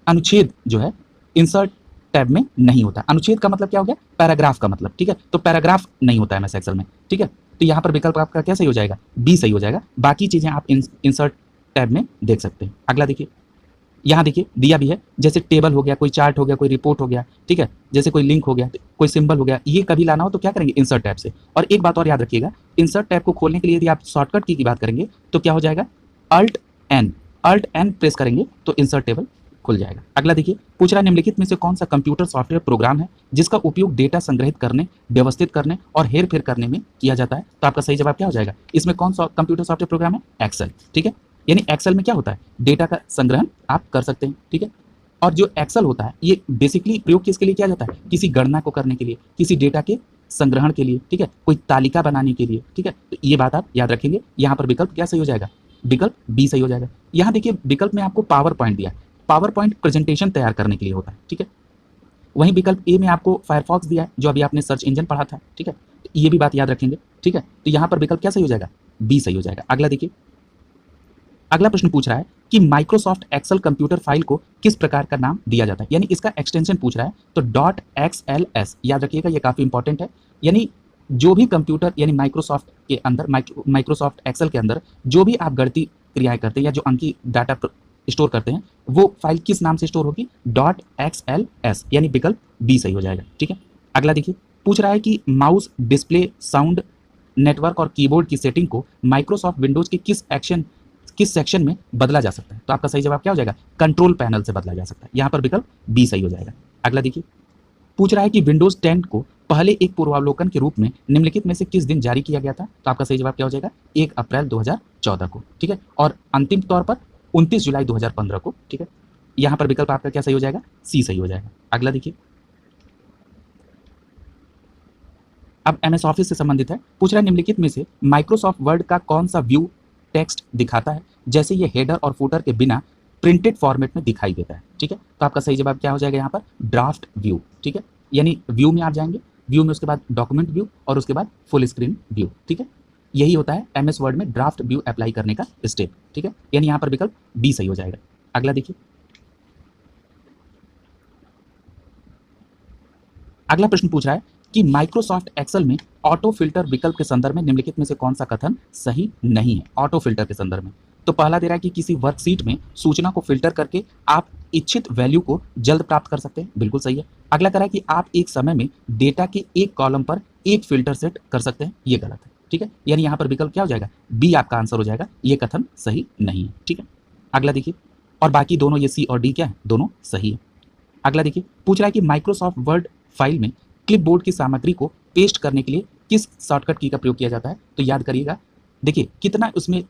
अनुच्छेद जो है इंसर्ट टैब में नहीं होता। अनुच्छेद का मतलब क्या हो गया, पैराग्राफ का मतलब। ठीक है, तो पैराग्राफ नहीं होता है MS एक्सेल में। ठीक है, तो यहाँ पर विकल्प आपका क्या सही हो जाएगा, बी सही हो जाएगा। बाकी चीज़ें आप इंसर्ट टैब में देख सकते हैं। अगला देखिए, यहाँ देखिए दिया भी है, जैसे टेबल हो गया, कोई चार्ट हो गया, कोई रिपोर्ट हो गया। ठीक है, जैसे कोई लिंक हो गया, कोई सिंबल हो गया, ये कभी लाना हो तो क्या करेंगे, इंसर्ट टैब से। और एक बात और याद रखिएगा, इंसर्ट टैब को खोलने के लिए यदि आप शॉर्टकट की बात करेंगे तो क्या हो जाएगा, अल्ट एन प्रेस करेंगे तो इंसर्ट टेबल खुल जाएगा। अगला देखिए, पूछ रहा है निम्नलिखित में से कौन सा कंप्यूटर सॉफ्टवेयर प्रोग्राम है जिसका उपयोग डेटा संग्रहित करने, व्यवस्थित करने और हेर फेर करने में किया जाता है। तो आपका सही जवाब क्या हो जाएगा, इसमें कौन सा कंप्यूटर सॉफ्टवेयर प्रोग्राम है, एक्सेल। ठीक है, यानी एक्सेल में क्या होता है, डेटा का संग्रहण आप कर सकते हैं। ठीक है, और जो एक्सेल होता है ये बेसिकली प्रयोग किसके लिए किया जाता है, किसी गणना को करने के लिए, किसी डेटा के संग्रहण के लिए। ठीक है, कोई तालिका बनाने के लिए। ठीक है, तो ये बात आप याद रखेंगे। यहाँ पर विकल्प क्या सही हो जाएगा, विकल्प बी सही हो जाएगा। यहाँ देखिए विकल्प में आपको पावर पॉइंट दिया है, पावर पॉइंट प्रेजेंटेशन तैयार करने के लिए होता है। ठीक है, वहीं विकल्प ए में आपको फायरफॉक्स दिया है जो अभी आपने सर्च इंजन पढ़ा था। ठीक है, तो ये भी बात याद रखेंगे। ठीक है, तो यहाँ पर विकल्प क्या सही हो जाएगा, बी सही हो जाएगा। अगला देखिए, अगला प्रश्न पूछ रहा है कि माइक्रोसॉफ्ट एक्सेल कंप्यूटर फाइल को किस प्रकार का नाम दिया जाता है, यानी इसका एक्सटेंशन पूछ रहा है। तो .xls याद रखिएगा, ये काफी इंपॉर्टेंट है। यानी जो भी कंप्यूटर यानी माइक्रोसॉफ्ट के अंदर, माइक्रोसॉफ्ट एक्सेल के अंदर जो भी आप गणितीय क्रियाएं करते हैं या जो अंकीय डाटा स्टोर करते हैं, वो फाइल किस नाम से स्टोर होगी, .xls, यानी विकल्प बी सही हो जाएगा। ठीक है, अगला देखिए, पूछ रहा है कि माउस, डिस्प्ले, साउंड, नेटवर्क और कीबोर्ड की सेटिंग को माइक्रोसॉफ्ट विंडोज के किस सेक्शन में बदला जा सकता है। तो आपका सही जवाब क्या हो जाएगा, कंट्रोल पैनल से बदला जा सकता है। यहाँ पर विकल्प बी सही हो जाएगा। अगला देखिए, पूछ रहा है कि विंडोज 10 को पहले एक पूर्वावलोकन के रूप में निम्नलिखित में से किस दिन जारी किया गया था। तो आपका सही जवाब क्या हो जाएगा, 1 अप्रैल 2014 को। ठीक है, और अंतिम तौर पर 29 जुलाई 2015 को। ठीक है, यहाँ पर विकल्प आपका क्या सही हो जाएगा, सी सही हो जाएगा। अगला देखिए, अब एमएस ऑफिस से संबंधित है। पूछ रहा है निम्नलिखित में से माइक्रोसॉफ्ट वर्ड का कौन सा व्यू टेक्स्ट दिखाता है जैसे ये हेडर और फुटर के बिना प्रिंटेड फॉर्मेट में दिखाई देता है। ठीक है, तो आपका सही जवाब क्या हो जाएगा यहाँ पर, ड्राफ्ट व्यू। ठीक है, यानी व्यू में आप जाएंगे, व्यू में उसके बाद डॉक्यूमेंट व्यू और उसके बाद फुल स्क्रीन व्यू। ठीक है, यही होता है एमएस वर्ड में ड्राफ्ट व्यू अप्लाई करने का स्टेप। ठीक है, यानी यहाँ पर विकल्प बी सही हो जाएगा। अगला देखिए, अगला प्रश्न पूछ रहा है कि माइक्रोसॉफ्ट एक्सेल में ऑटो फिल्टर विकल्प के संदर्भ में निम्नलिखित में से कौन सा कथन सही नहीं है, ऑटो फिल्टर के संदर्भ में। तो पहला दे रहा है कि किसी वर्कशीट में सूचना को फिल्टर करके आप इच्छित वैल्यू को जल्द प्राप्त कर सकते हैं, बिल्कुल सही है। अगला कह रहा है कि आप एक समय में डेटा के एक कॉलम पर एक फिल्टर सेट कर सकते हैं, ये गलत है। ठीक है, यानी यहाँ पर विकल्प क्या हो जाएगा, बी आपका आंसर हो जाएगा, ये कथन सही नहीं है। ठीक है, अगला देखिए, और बाकी दोनों ये सी और डी क्या है, दोनों सही है। अगला देखिए, पूछ रहा है कि माइक्रोसॉफ्ट वर्ड फाइल में क्लिपबोर्ड की सामग्री को पेस्ट करने के लिए किस शॉर्टकट की का प्रयोग किया जाता है। तो याद करिएगा, देखिए कितना उसमें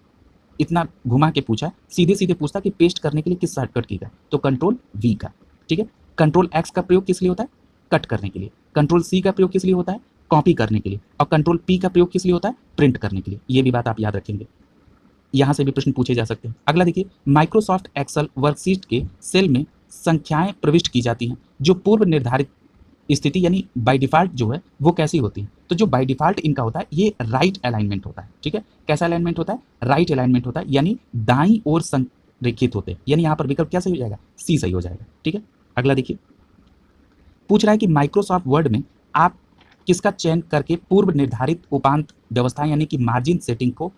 इतना घुमा के पूछा, सीधे सीधे पूछता कि पेस्ट करने के लिए किस शॉर्टकट की का, तो कंट्रोल वी का। ठीक है, कंट्रोल एक्स का प्रयोग किस लिए होता है, कट करने के लिए। कंट्रोल सी का प्रयोग किस लिए होता है, कॉपी करने के लिए। और कंट्रोल पी का प्रयोग किस लिए होता है, प्रिंट करने के लिए। ये भी बात आप याद रखेंगे, यहाँ से भी प्रश्न पूछे जा सकते हैं। अगला देखिए, माइक्रोसॉफ्ट एक्सेल वर्कशीट के सेल में संख्याएं प्रविष्ट की जाती हैं जो पूर्व निर्धारित स्थिति यानी बाय डिफॉल्ट जो है वो कैसी होती है। तो जो बाय डिफॉल्ट इनका होता है ये राइट अलाइनमेंट होता है। ठीक है, कैसा अलाइनमेंट होता है, राइट अलाइनमेंट होता है, यानी दाईं ओर संरेखित होते हैं। यानी यहाँ पर विकल्प क्या सही हो जाएगा, सी सही हो जाएगा। ठीक है, अगला देखिए, पूछ रहा है कि माइक्रोसॉफ्ट वर्ड में आप किसका चयन करके पूर्व निर्धारित उपांत व्यवस्था यानी कि मार्जिन सेटिंग को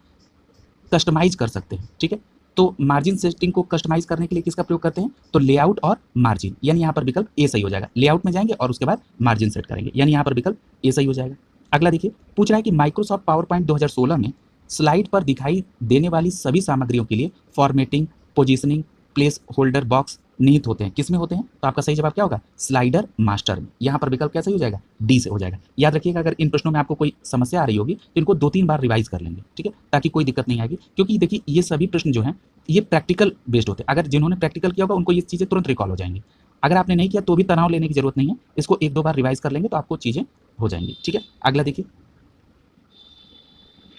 कस्टमाइज कर सकते हैं। ठीक है, तो मार्जिन सेटिंग को कस्टमाइज करने के लिए किसका प्रयोग करते हैं, तो लेआउट और मार्जिन, यानी यहाँ पर विकल्प ए सही हो जाएगा। लेआउट में जाएंगे और उसके बाद मार्जिन सेट करेंगे, यानी यहाँ पर विकल्प ए सही हो जाएगा। अगला देखिए, पूछ रहा है कि माइक्रोसॉफ्ट पावर पॉइंट 2016 में स्लाइड पर दिखाई देने वाली सभी सामग्रियों के लिए formatting, positioning, place holder box निहित होते हैं, किस में होते हैं। तो आपका सही जवाब क्या होगा, स्लाइडर मास्टर में। यहाँ पर विकल्प क्या सही हो जाएगा, डी से हो जाएगा। याद रखिएगा, अगर इन प्रश्नों में आपको कोई समस्या आ रही होगी तो इनको 2-3 बार रिवाइज कर लेंगे। ठीक है, ताकि कोई दिक्कत नहीं आएगी, क्योंकि देखिए ये सभी प्रश्न जो हैं ये प्रैक्टिकल बेस्ड होते हैं। अगर जिन्होंने प्रैक्टिकल किया होगा उनको ये चीज़ें तुरंत रिकॉल हो जाएंगी। अगर आपने नहीं किया तो भी तनाव लेने की जरूरत नहीं है, इसको 1-2 बार रिवाइज कर लेंगे तो आपको चीज़ें हो जाएंगी। ठीक है, अगला देखिए,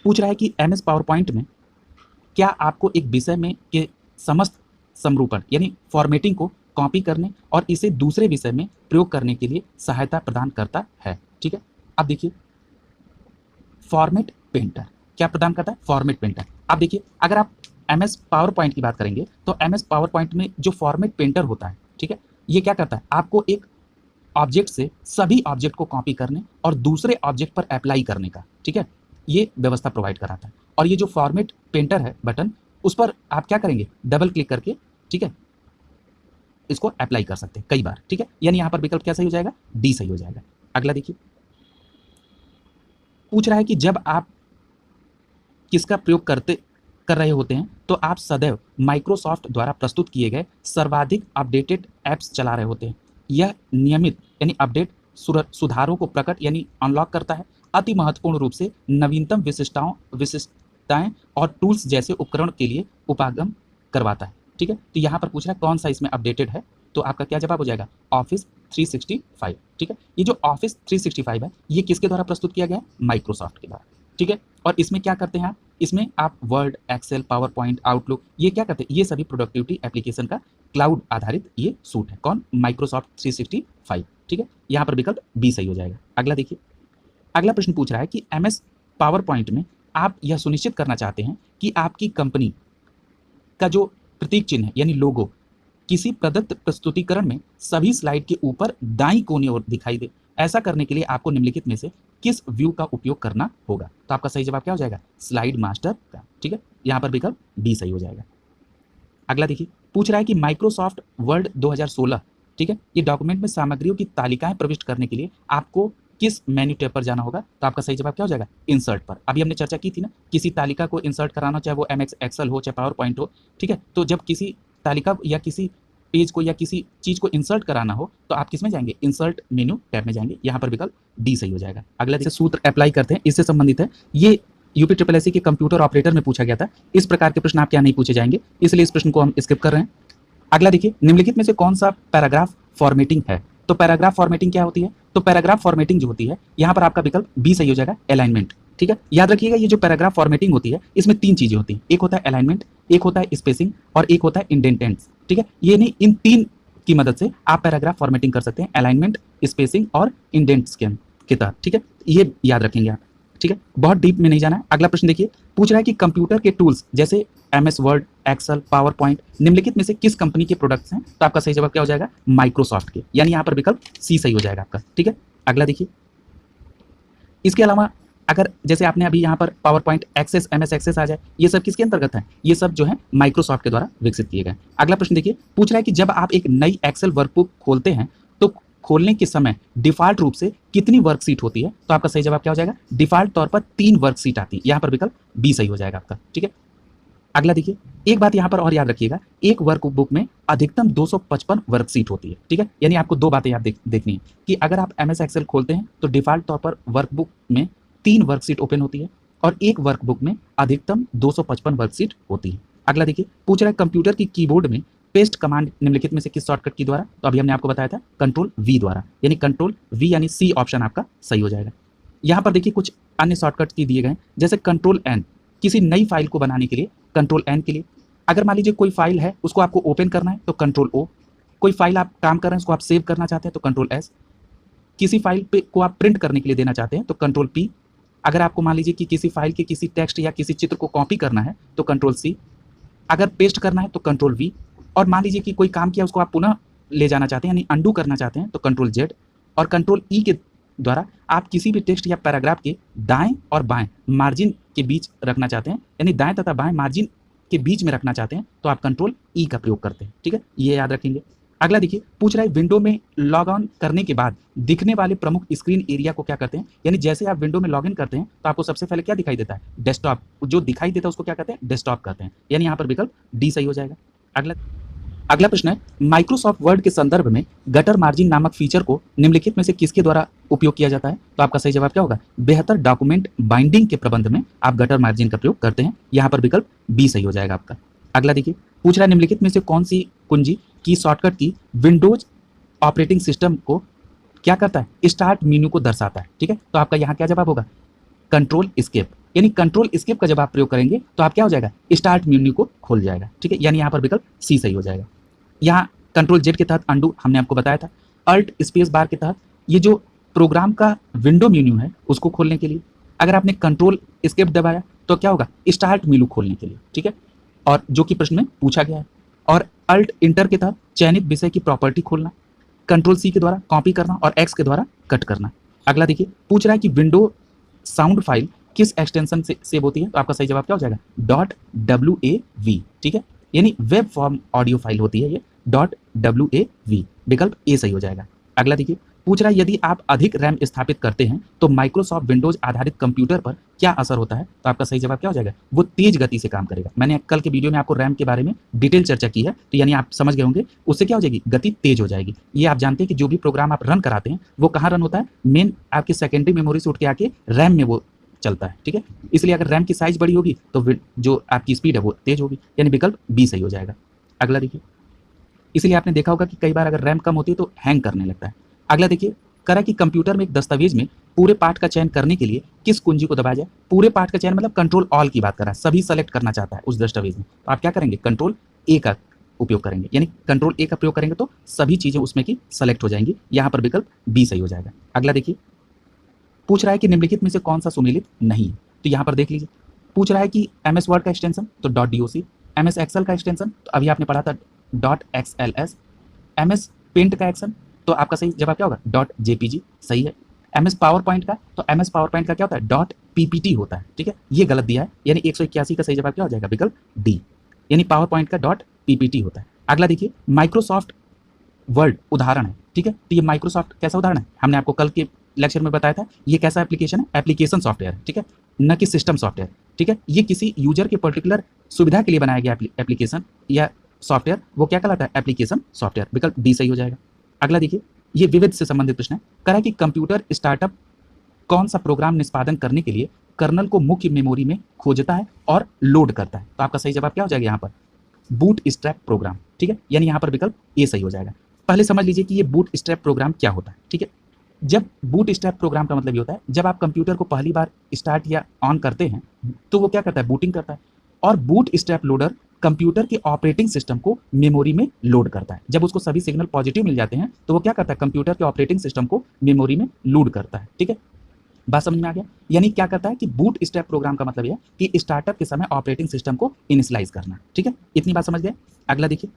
पूछ रहा है कि एमएस पावर पॉइंट में क्या आपको एक विषय में के समस्त समरूपण यानी फॉर्मेटिंग को कॉपी करने और इसे दूसरे विषय में प्रयोग करने के लिए सहायता प्रदान करता है। ठीक है, अब देखिए, फॉर्मेट पेंटर क्या प्रदान करता है, फॉर्मेट पेंटर। अब देखिए, अगर आप एमएस पावर पॉइंट की बात करेंगे तो एमएस पावर पॉइंट में जो फॉर्मेट पेंटर होता है, ठीक है, ये क्या करता है, आपको एक ऑब्जेक्ट से सभी ऑब्जेक्ट को कॉपी करने और दूसरे ऑब्जेक्ट पर अप्लाई करने का, ठीक है, ये व्यवस्था प्रोवाइड कराता है। और ये जो फॉर्मेट पेंटर है बटन, उस पर आप क्या करेंगे, डबल क्लिक करके, ठीक है, इसको अप्लाई कर सकते हैं कई बार। ठीक है, यानी यहाँ पर विकल्प क्या सही हो जाएगा, डी सही हो जाएगा। अगला देखिए, पूछ रहा है कि जब आप किसका प्रयोग कर रहे होते हैं तो तो आप सदैव माइक्रोसॉफ्ट द्वारा प्रस्तुत किए गए सर्वाधिक अपडेटेड ऐप्स चला रहे होते हैं। यह नियमित यानी अपडेट सुधारों को प्रकट यानी अनलॉक करता है, अति महत्वपूर्ण रूप से नवीनतम विशिष्टताएं और टूल्स जैसे उपकरण के लिए उपागम करवाता है। ठीक है, तो यहाँ पर पूछ रहा है कौन सा इसमें अपडेटेड है, तो आपका क्या जवाब हो जाएगा, ऑफिस 365। ठीक है, ये जो ऑफिस 365 है ये किसके द्वारा प्रस्तुत किया गया है, माइक्रोसॉफ्ट के द्वारा। ठीक है, और इसमें क्या करते हैं आप, इसमें आप Word, Excel, PowerPoint, Outlook, ये क्या करते हैं, ये सभी प्रोडक्टिविटी एप्लीकेशन का क्लाउड आधारित ये सूट है। कौन, माइक्रोसॉफ्ट 365। ठीक है, यहाँ पर विकल्प बी सही हो जाएगा। अगला देखिए, अगला प्रश्न पूछ रहा है कि एमएस पावर पॉइंट में आप यह सुनिश्चित करना चाहते हैं कि आपकी कंपनी का जो प्रतीक चिन्ह है यानी लोगो किसी प्रदत्त प्रस्तुतिकरण में सभी स्लाइड के ऊपर दाईं कोने ओर दिखाई दे। ऐसा करने के लिए आपको निम्नलिखित में से किस व्यू का उपयोग करना होगा, तो आपका सही जवाब क्या हो जाएगा, स्लाइड मास्टर का। ठीक है, यहाँ पर विकल्प डी सही हो जाएगा। अगला देखिए, पूछ रहा है कि माइक्रोसॉफ्ट वर्ड 2016, ठीक है, ये डॉक्यूमेंट में सामग्रियों की तालिकाएं प्रविष्ट करने के लिए आपको किस मेन्यू टैब पर जाना होगा, तो आपका सही जवाब क्या हो जाएगा, इंसर्ट पर। अभी हमने चर्चा की थी ना, किसी तालिका को इंसर्ट कराना, चाहे वो एमएस एक्सेल हो चाहे पावर पॉइंट हो। ठीक है, तो जब किसी तालिका या किसी पेज को या किसी चीज को इंसर्ट कराना हो तो आप किस में जाएंगे, इंसर्ट मेन्यू टैब में जाएंगे। यहाँ पर विकल्प डी सही हो जाएगा। अगला जैसे सूत्र अप्लाई करते हैं, इससे संबंधित है, ये यूपी ट्रिपल एससी के कंप्यूटर ऑपरेटर में पूछा गया था। इस प्रकार के प्रश्न आपके यहाँ नहीं पूछे जाएंगे, इसलिए इस प्रश्न को हम स्किप कर रहे हैं। अगला देखिए, निम्नलिखित में से कौन सा पैराग्राफ फॉर्मेटिंग है, तो पैराग्राफ फॉर्मेटिंग क्या होती है, तो पैराग्राफ फॉर्मेटिंग जो होती है, यहाँ पर आपका विकल्प बी सही हो जाएगा, अलाइनमेंट। ठीक है, याद रखिएगा ये जो पैराग्राफ फॉर्मेटिंग होती है इसमें तीन चीजें होती हैं, एक होता है अलाइनमेंट, एक होता है स्पेसिंग और एक होता है इंडेंटेंट्स। ठीक है, ये नहीं, इन तीन की मदद से आप पैराग्राफ फॉर्मेटिंग कर सकते हैं, अलाइनमेंट, स्पेसिंग और इंडेंट्स के तहत। ठीक है, ये याद रखेंगे आप। ठीक है, बहुत डीप में नहीं जाना है। अगला प्रश्न देखिए, पूछ रहा है कि कंप्यूटर के टूल्स जैसे MS Word, Excel, PowerPoint निम्नलिखित में से किस कंपनी के प्रोडक्ट्स हैं, तो आपका सही जवाब क्या हो जाएगा, माइक्रोसॉफ्ट के, यानी यहाँ पर विकल्प सी सही हो जाएगा आपका। ठीक है, अगला देखिए, इसके अलावा अगर जैसे आपने अभी यहाँ पर PowerPoint, access, MS access आ जाए, ये सब किसके अंतर्गत है, ये सब जो है माइक्रोसॉफ्ट के द्वारा विकसित किए गए। अगला प्रश्न देखिए, पूछ रहा है कि जब आप एक नई एक्सेल वर्कबुक खोलते हैं तो खोलने के समय डिफॉल्ट रूप से कितनी वर्कशीट होती है, तो आपका सही जवाब क्या हो जाएगा, डिफॉल्ट तौर पर 3 वर्कशीट आती है। यहाँ पर विकल्प बी सही हो जाएगा आपका। ठीक है, अगला देखिए, एक बात यहाँ पर और याद रखिएगा, एक वर्कबुक में अधिकतम 255 वर्कशीट होती है। ठीक है, यानी आपको दो बातें याद देखनी है कि अगर आप एमएस एक्सेल खोलते हैं तो डिफॉल्ट तौर पर वर्कबुक में 3 वर्कशीट ओपन होती है और एक वर्कबुक में अधिकतम 255 वर्कशीट होती है। अगला देखिए, पूछ रहा है कंप्यूटर की कीबोर्ड में पेस्ट कमांड निम्नलिखित में से किस शॉर्टकट की द्वारा, तो अभी हमने आपको बताया था कंट्रोल वी द्वारा, यानी कंट्रोल वी यानी सी ऑप्शन आपका सही हो जाएगा। यहाँ पर देखिए कुछ अन्य शॉर्टकट की दिए गए, जैसे कंट्रोल एन किसी नई फाइल को बनाने के लिए, कंट्रोल एन के लिए। अगर मान लीजिए कोई फाइल है उसको आपको ओपन करना है तो कंट्रोल ओ, कोई फाइल आप काम कर रहे हैं उसको आप सेव करना चाहते हैं तो कंट्रोल एस, किसी फाइल पे को आप प्रिंट करने के लिए देना चाहते हैं तो कंट्रोल पी, अगर आपको मान लीजिए कि किसी फाइल के किसी टेक्स्ट या किसी चित्र को कॉपी करना है तो कंट्रोल सी, अगर पेस्ट करना है तो कंट्रोल वी, और मान लीजिए कि कोई काम किया उसको आप पुनः ले जाना चाहते हैं यानी अंडू करना चाहते हैं तो कंट्रोल जेड, और कंट्रोल ई के द्वारा आप किसी भी टेक्स्ट या पैराग्राफ के दाएं और बाएं मार्जिन के बीच रखना चाहते हैं, यानी दाएं तथा बाएं मार्जिन के बीच में रखना चाहते हैं तो आप कंट्रोल ई का प्रयोग करते हैं। ठीक है, ये याद रखेंगे। अगला देखिए, पूछ रहा है विंडो में लॉग ऑन करने के बाद दिखने वाले प्रमुख स्क्रीन एरिया को क्या कहते हैं, यानी जैसे आप विंडो में लॉग इन करते हैं तो आपको सबसे पहले क्या दिखाई देता है, डेस्कटॉप, जो दिखाई देता है उसको क्या कहते हैं, डेस्कटॉप कहते हैं, यानी यहाँ पर विकल्प डी सही हो जाएगा। अगला प्रश्न है, माइक्रोसॉफ्ट वर्ड के संदर्भ में गटर मार्जिन नामक फीचर को निम्नलिखित में से किसके द्वारा उपयोग किया जाता है, तो आपका सही जवाब क्या होगा, बेहतर डॉक्यूमेंट बाइंडिंग के प्रबंध में आप गटर मार्जिन का प्रयोग करते हैं, यहाँ पर विकल्प बी सही हो जाएगा आपका। अगला देखिए, पूछ रहा है निम्नलिखित में से कौन सी कुंजी की शॉर्टकट की विंडोज ऑपरेटिंग सिस्टम को क्या करता है, स्टार्ट मेन्यू को दर्शाता है। ठीक है, तो आपका यहाँ क्या जवाब होगा, कंट्रोल एस्केप, यानी कंट्रोल एस्केप का जब आप प्रयोग करेंगे तो आप क्या हो जाएगा, स्टार्ट मेन्यू को खोल जाएगा। ठीक है, यानी यहाँ पर विकल्प सी सही हो जाएगा। यहाँ कंट्रोल जेड के तहत अंडू हमने आपको बताया था, अल्ट स्पेस बार के तहत ये जो प्रोग्राम का विंडो मेन्यू है उसको खोलने के लिए अगर आपने कंट्रोल एस्केप दबाया तो क्या होगा, स्टार्ट मेन्यू खोलने के लिए। ठीक है, और जो कि प्रश्न में पूछा गया है, और अल्ट इंटर के तहत चयनित विषय की प्रॉपर्टी खोलना, कंट्रोल सी के द्वारा कॉपी करना और एक्स के द्वारा कट करना। अगला देखिए, पूछ रहा है कि विंडो साउंड फाइल किस एक्सटेंशन से सेव होती है, तो आपका सही जवाब क्या हो जाएगा, .wav। ठीक है, यानी वेब फॉर्म ऑडियो फाइल होती है ये, .wav, विकल्प ए सही हो जाएगा। अगला देखिए, पूछ रहा है यदि आप अधिक रैम स्थापित करते हैं तो माइक्रोसॉफ्ट विंडोज आधारित कंप्यूटर पर क्या असर होता है। तो आपका सही जवाब क्या हो जाएगा, वो तेज गति से काम करेगा। मैंने कल के वीडियो में आपको रैम के बारे में डिटेल चर्चा की है, तो यानी आप समझ गए होंगे, उससे क्या हो जाएगी, गति तेज हो जाएगी। ये आप जानते हैं कि जो भी प्रोग्राम आप रन कराते हैं वो कहाँ रन होता है, मेन आपकी सेकेंडरी मेमोरी से उठ के आके रैम में वो चलता है, ठीक है। इसलिए अगर रैम की साइज बड़ी होगी तो जो आपकी स्पीड है वो तेज होगी, यानी विकल्प बी सही हो जाएगा। अगला देखिए, इसलिए आपने देखा होगा कि कई बार अगर रैम कम होती है तो हैंग करने लगता है। अगला देखिए, करा कि कंप्यूटर में एक दस्तावेज में पूरे पाठ का चयन करने के लिए किस कुंजी को दबाया जाए। पूरे पाठ का चयन मतलब कंट्रोल ऑल की बात कर रहा है, सभी सेलेक्ट करना चाहता है उस दस्तावेज में, तो आप क्या करेंगे, कंट्रोल ए का उपयोग करेंगे, यानी कंट्रोल ए का प्रयोग करेंगे तो सभी चीजें उसमें की सेलेक्ट हो जाएंगी। यहां पर विकल्प बी सही हो जाएगा। अगला देखिए, पूछ रहा है कि निम्नलिखित में से कौन सा सुमेलित नहीं है। तो यहां पर देख लीजिए, पूछ रहा है कि एमएस वर्ड का एक्सटेंशन तो .doc, एमएस एक्सेल का एक्सटेंशन तो अभी आपने पढ़ा था .xls, एमएस पेंट का एक्शन तो आपका सही जवाब क्या होगा, .jpg सही है। एमएस पावर पॉइंट का तो एमएस पावर पॉइंट का क्या होता है, .ppt होता है, ठीक है, ये गलत दिया है, यानी 181 का सही जवाब क्या हो जाएगा, विकल्प डी, यानी पावर पॉइंट का .ppt होता है। अगला देखिए, माइक्रोसॉफ्ट वर्ड उदाहरण है, ठीक है, तो ये माइक्रोसॉफ्ट कैसा उदाहरण है, हमने आपको कल के लेक्चर में बताया था, ये कैसा एप्लीकेशन है, एप्लीकेशन सॉफ्टवेयर, ठीक है, न कि सिस्टम सॉफ्टवेयर, ठीक है। ये किसी यूजर के पर्टिकुलर सुविधा के लिए बनाया गया एप्लीकेशन या सॉफ्टवेयर, वो क्या कहलाता है, एप्लीकेशन सॉफ्टवेयर, विकल्प डी सही हो जाएगा। अगला देखिए, ये विविध से संबंधित प्रश्न है, करा कि कंप्यूटर स्टार्टअप कौन सा प्रोग्राम निष्पादन करने के लिए कर्नल को मुख्य मेमोरी में खोजता है और लोड करता है। तो आपका सही जवाब क्या हो जाएगा यहाँ पर, बूट स्ट्रैप प्रोग्राम, ठीक है, यानी यहाँ पर विकल्प ए सही हो जाएगा। पहले समझ लीजिए कि ये बूट स्ट्रैप प्रोग्राम क्या होता है, ठीक है। जब बूट स्ट्रैप प्रोग्राम का मतलब ये होता है, जब आप कंप्यूटर को पहली बार स्टार्ट या ऑन करते हैं तो वो क्या करता है, बूटिंग करता है, और बूट स्ट्रैप लोडर कंप्यूटर के ऑपरेटिंग सिस्टम को मेमोरी में लोड करता है। जब उसको सभी सिग्नल पॉजिटिव मिल जाते हैं तो वो क्या करता है, कंप्यूटर के ऑपरेटिंग सिस्टम को मेमोरी में लोड करता है, ठीक है। बात समझ में आ गया, यानी क्या करता है कि बूट स्ट्रैप प्रोग्राम का मतलब यह है कि स्टार्टअप के समय ऑपरेटिंग सिस्टम को इनिशियलाइज करना, ठीक है, इतनी बात समझ गए। अगला देखिए,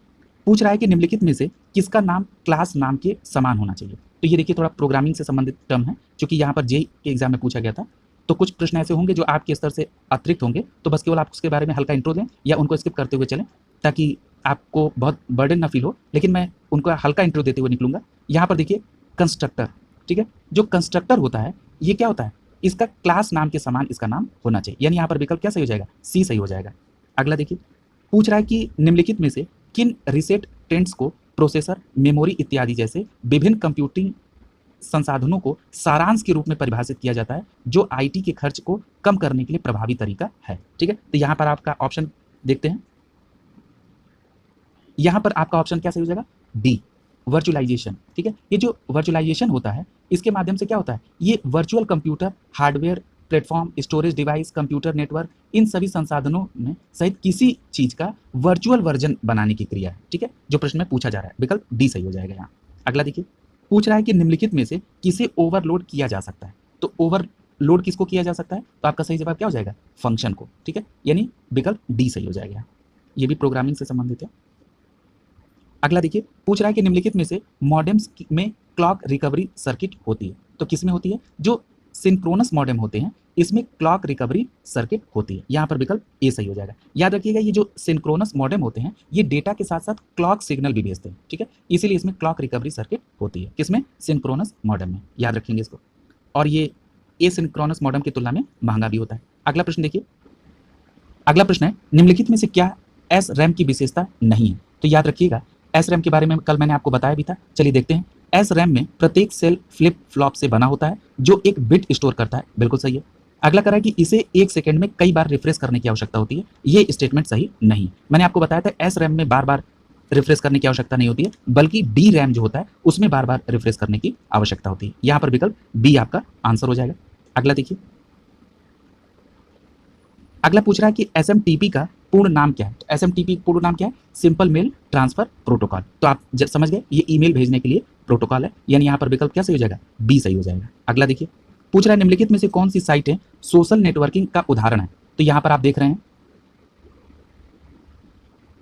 पूछ रहा है कि निम्नलिखित में से किसका नाम क्लास नाम के समान होना चाहिए। तो ये देखिए थोड़ा प्रोग्रामिंग से संबंधित टर्म है, क्योंकि यहाँ पर जेईई के एग्जाम में पूछा गया था, तो कुछ प्रश्न ऐसे होंगे जो आपके स्तर से अतिरिक्त होंगे, तो बस केवल आप उसके बारे में हल्का इंट्रो दें या उनको स्किप करते हुए चलें, ताकि आपको बहुत बर्डन ना फील हो, लेकिन मैं उनको हल्का इंट्रो देते हुए निकलूंगा। यहाँ पर देखिए कंस्ट्रक्टर, ठीक है, जो कंस्ट्रक्टर होता है ये क्या होता है, इसका क्लास नाम के समान इसका नाम होना चाहिए, यानी यहाँ पर विकल्प क्या सही हो जाएगा, सी सही हो जाएगा। अगला देखिए, पूछ रहा है कि निम्नलिखित में से किन रीसेट ट्रेंड्स को प्रोसेसर, मेमोरी इत्यादि जैसे विभिन्न कंप्यूटिंग संसाधनों को सारांश के रूप में परिभाषित किया जाता है, जो आईटी के खर्च को कम करने के लिए प्रभावी तरीका है, ठीक है। तो यहाँ पर आपका ऑप्शन देखते हैं, यहाँ पर आपका ऑप्शन क्या सही हो जाएगा, डी, वर्चुअलाइजेशन, ठीक है। ये जो वर्चुअलाइजेशन होता है इसके माध्यम से क्या होता है, ये virtual computer, hardware, platform, storage device, computer network, इन सभी संसाधनों में सहित किसी चीज का वर्चुअल वर्जन बनाने की क्रिया है, ठीक है, जो प्रश्न में पूछा जा रहा है, विकल्प डी सही हो जाएगा यहाँ। अगला देखिए, पूछ रहा है कि निम्नलिखित में से किसे ओवरलोड किया जा सकता है। तो ओवरलोड किसको किया जा सकता है, तो आपका सही जवाब क्या हो जाएगा, फंक्शन को, ठीक है, यानी विकल्प डी सही हो जाएगा। ये भी प्रोग्रामिंग से संबंधित है। अगला देखिए, पूछ रहा है कि निम्नलिखित में से मॉडेम्स में क्लॉक रिकवरी सर्किट होती है। तो किस में होती है, जो सिंक्रोनस मॉडेम होते हैं इसमें क्लॉक रिकवरी सर्किट होती है, यहाँ पर विकल्प ए सही हो जाएगा। याद रखिएगा, ये जो सिंक्रोनस मॉडेम होते हैं ये डेटा के साथ साथ क्लॉक सिग्नल भी भेजते हैं, ठीक है, इसीलिए इसमें क्लॉक रिकवरी सर्किट होती है, किसमें, सिंक्रोनस मॉडेम में, याद रखेंगे इसको। और ये एसिंक्रोनस मॉडेम की तुलना में महंगा भी होता है। अगला प्रश्न देखिए, अगला प्रश्न है, निम्नलिखित में से क्या एस रैम की विशेषता नहीं है। तो याद रखिएगा, एस रैम के बारे में कल मैंने आपको बताया भी था, चलिए देखते हैं। एस रैम में प्रत्येक सेल फ्लिप फ्लॉप से बना होता है जो एक बिट स्टोर करता है, बिल्कुल सही है। अगला करा कि इसे एक सेकंड में कई बार रिफ्रेश करने की आवश्यकता होती है, ये स्टेटमेंट सही नहीं। मैंने आपको बताया था एस रैम में बार बार रिफ्रेश करने की आवश्यकता नहीं होती है, बल्कि डी रैम जो होता है उसमें बार बार रिफ्रेश करने की आवश्यकता होती है, यहाँ पर विकल्प बी आपका आंसर हो जाएगा। अगला देखिए, अगला पूछ रहा है कि एसएमटीपी का पूर्ण नाम क्या है। तो एसएमटीपी पूर्ण नाम क्या है, सिंपल मेल ट्रांसफर प्रोटोकॉल। तो आप समझ गए, ये ईमेल भेजने के लिए प्रोटोकॉल है, यानी यहाँ पर विकल्प क्या सही हो जाएगा, बी सही हो जाएगा। अगला देखिए, पूछ रहा है निम्नलिखित में से कौन सी साइट है सोशल नेटवर्किंग का उदाहरण है। तो यहाँ पर आप देख रहे हैं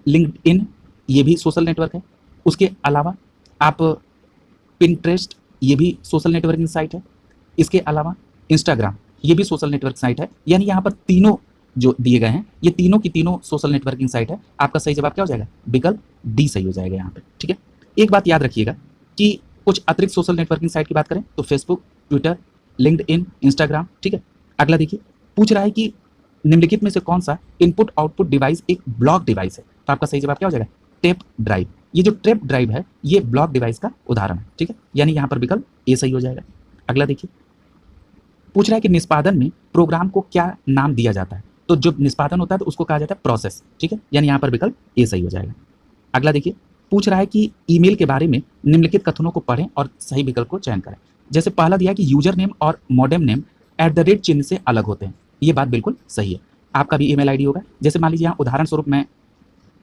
लिंक्डइन, ये भी सोशल नेटवर्क है। उसके अलावा आप पिंटरेस्ट, ये भी सोशल नेटवर्किंग साइट है। इसके अलावा इंस्टाग्राम, ये भी सोशल नेटवर्क साइट है, यानी यहाँ पर तीनों जो दिए गए हैं ये तीनों की तीनों सोशल नेटवर्किंग साइट है। आपका सही जवाब क्या हो जाएगा, विकल्प डी सही हो जाएगा यहाँ पे, ठीक है। एक बात याद रखिएगा कि कुछ अतिरिक्त सोशल नेटवर्किंग साइट की बात करें तो फेसबुक, ट्विटर, लिंक्डइन, इंस्टाग्राम, ठीक है। अगला देखिए, पूछ रहा है कि निम्नलिखित में से कौन सा इनपुट आउटपुट डिवाइस एक ब्लॉक डिवाइस है। तो आपका सही जवाब क्या हो जाएगा? Tape drive. ये जो टेप ड्राइव है ये ब्लॉक डिवाइस का उदाहरण है, ठीक है, यानी यहाँ पर विकल्प ए सही हो जाएगा। अगला देखिए, पूछ रहा है कि निष्पादन में प्रोग्राम को क्या नाम दिया जाता है। तो जो निष्पादन होता है तो उसको कहा जाता है प्रोसेस, ठीक है, यानी यहाँ पर विकल्प ए सही हो जाएगा। अगला देखिए, पूछ रहा है कि ईमेल के बारे में निम्नलिखित कथनों को पढ़ें और सही विकल्प को चयन करें। जैसे पहला दिया कि यूजर नेम और मॉडेम नेम @ चिन्ह से अलग होते हैं, ये बात बिल्कुल सही है। आपका भी ईमेल आईडी होगा, जैसे मान लीजिए यहाँ उदाहरण स्वरूप मैं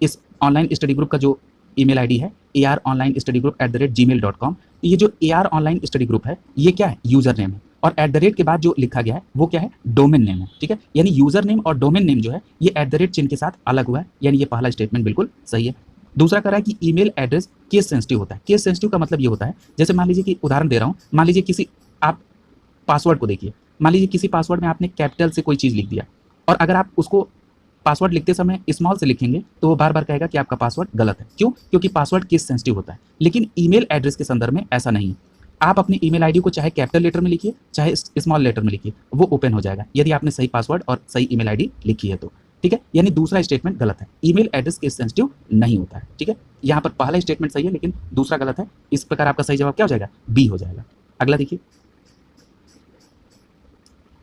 इस ऑनलाइन स्टडी ग्रुप का जो ईमेल आईडी है aronlinestudygroup@gmail.com, तो ये जो AR ऑनलाइन स्टडी ग्रुप है ये क्या है? यूजर नेम है, और @ के बाद जो लिखा गया है वो क्या है? डोमेन नेम है, ठीक है, यानी यूजर नेम और डोमेन नेम जो है ये @ चिन्ह के साथ अलग हुआ है, यानी ये पहला स्टेटमेंट बिल्कुल सही है। दूसरा कह रहा है कि ईमेल एड्रेस केस सेंसिटिव होता है। केस सेंसिटिव का मतलब ये होता है, जैसे मान लीजिए कि उदाहरण दे रहा हूँ, मान लीजिए किसी आप पासवर्ड को देखिए, मान लीजिए किसी पासवर्ड में आपने कैपिटल से कोई चीज़ लिख दिया, और अगर आप उसको पासवर्ड लिखते समय स्मॉल से लिखेंगे तो वो बार बार कहेगा कि आपका पासवर्ड गलत है। क्यों? क्योंकि पासवर्ड केस सेंसिटिव होता है। लेकिन ईमेल एड्रेस के संदर्भ में ऐसा नहीं है। आप अपनी ईमेल आईडी को चाहे कैपिटल लेटर में लिखिए चाहे स्मॉल लेटर में लिखिए, वो ओपन हो जाएगा यदि आपने सही पासवर्ड और सही ईमेल आईडी लिखी है तो, ठीक है, यानी दूसरा स्टेटमेंट गलत है। ईमेल एड्रेस केस सेंसिटिव नहीं होता है, ठीक है। यहाँ पर पहला स्टेटमेंट सही है लेकिन दूसरा गलत है। इस प्रकार आपका सही जवाब क्या हो जाएगा? बी हो जाएगा। अगला देखिए,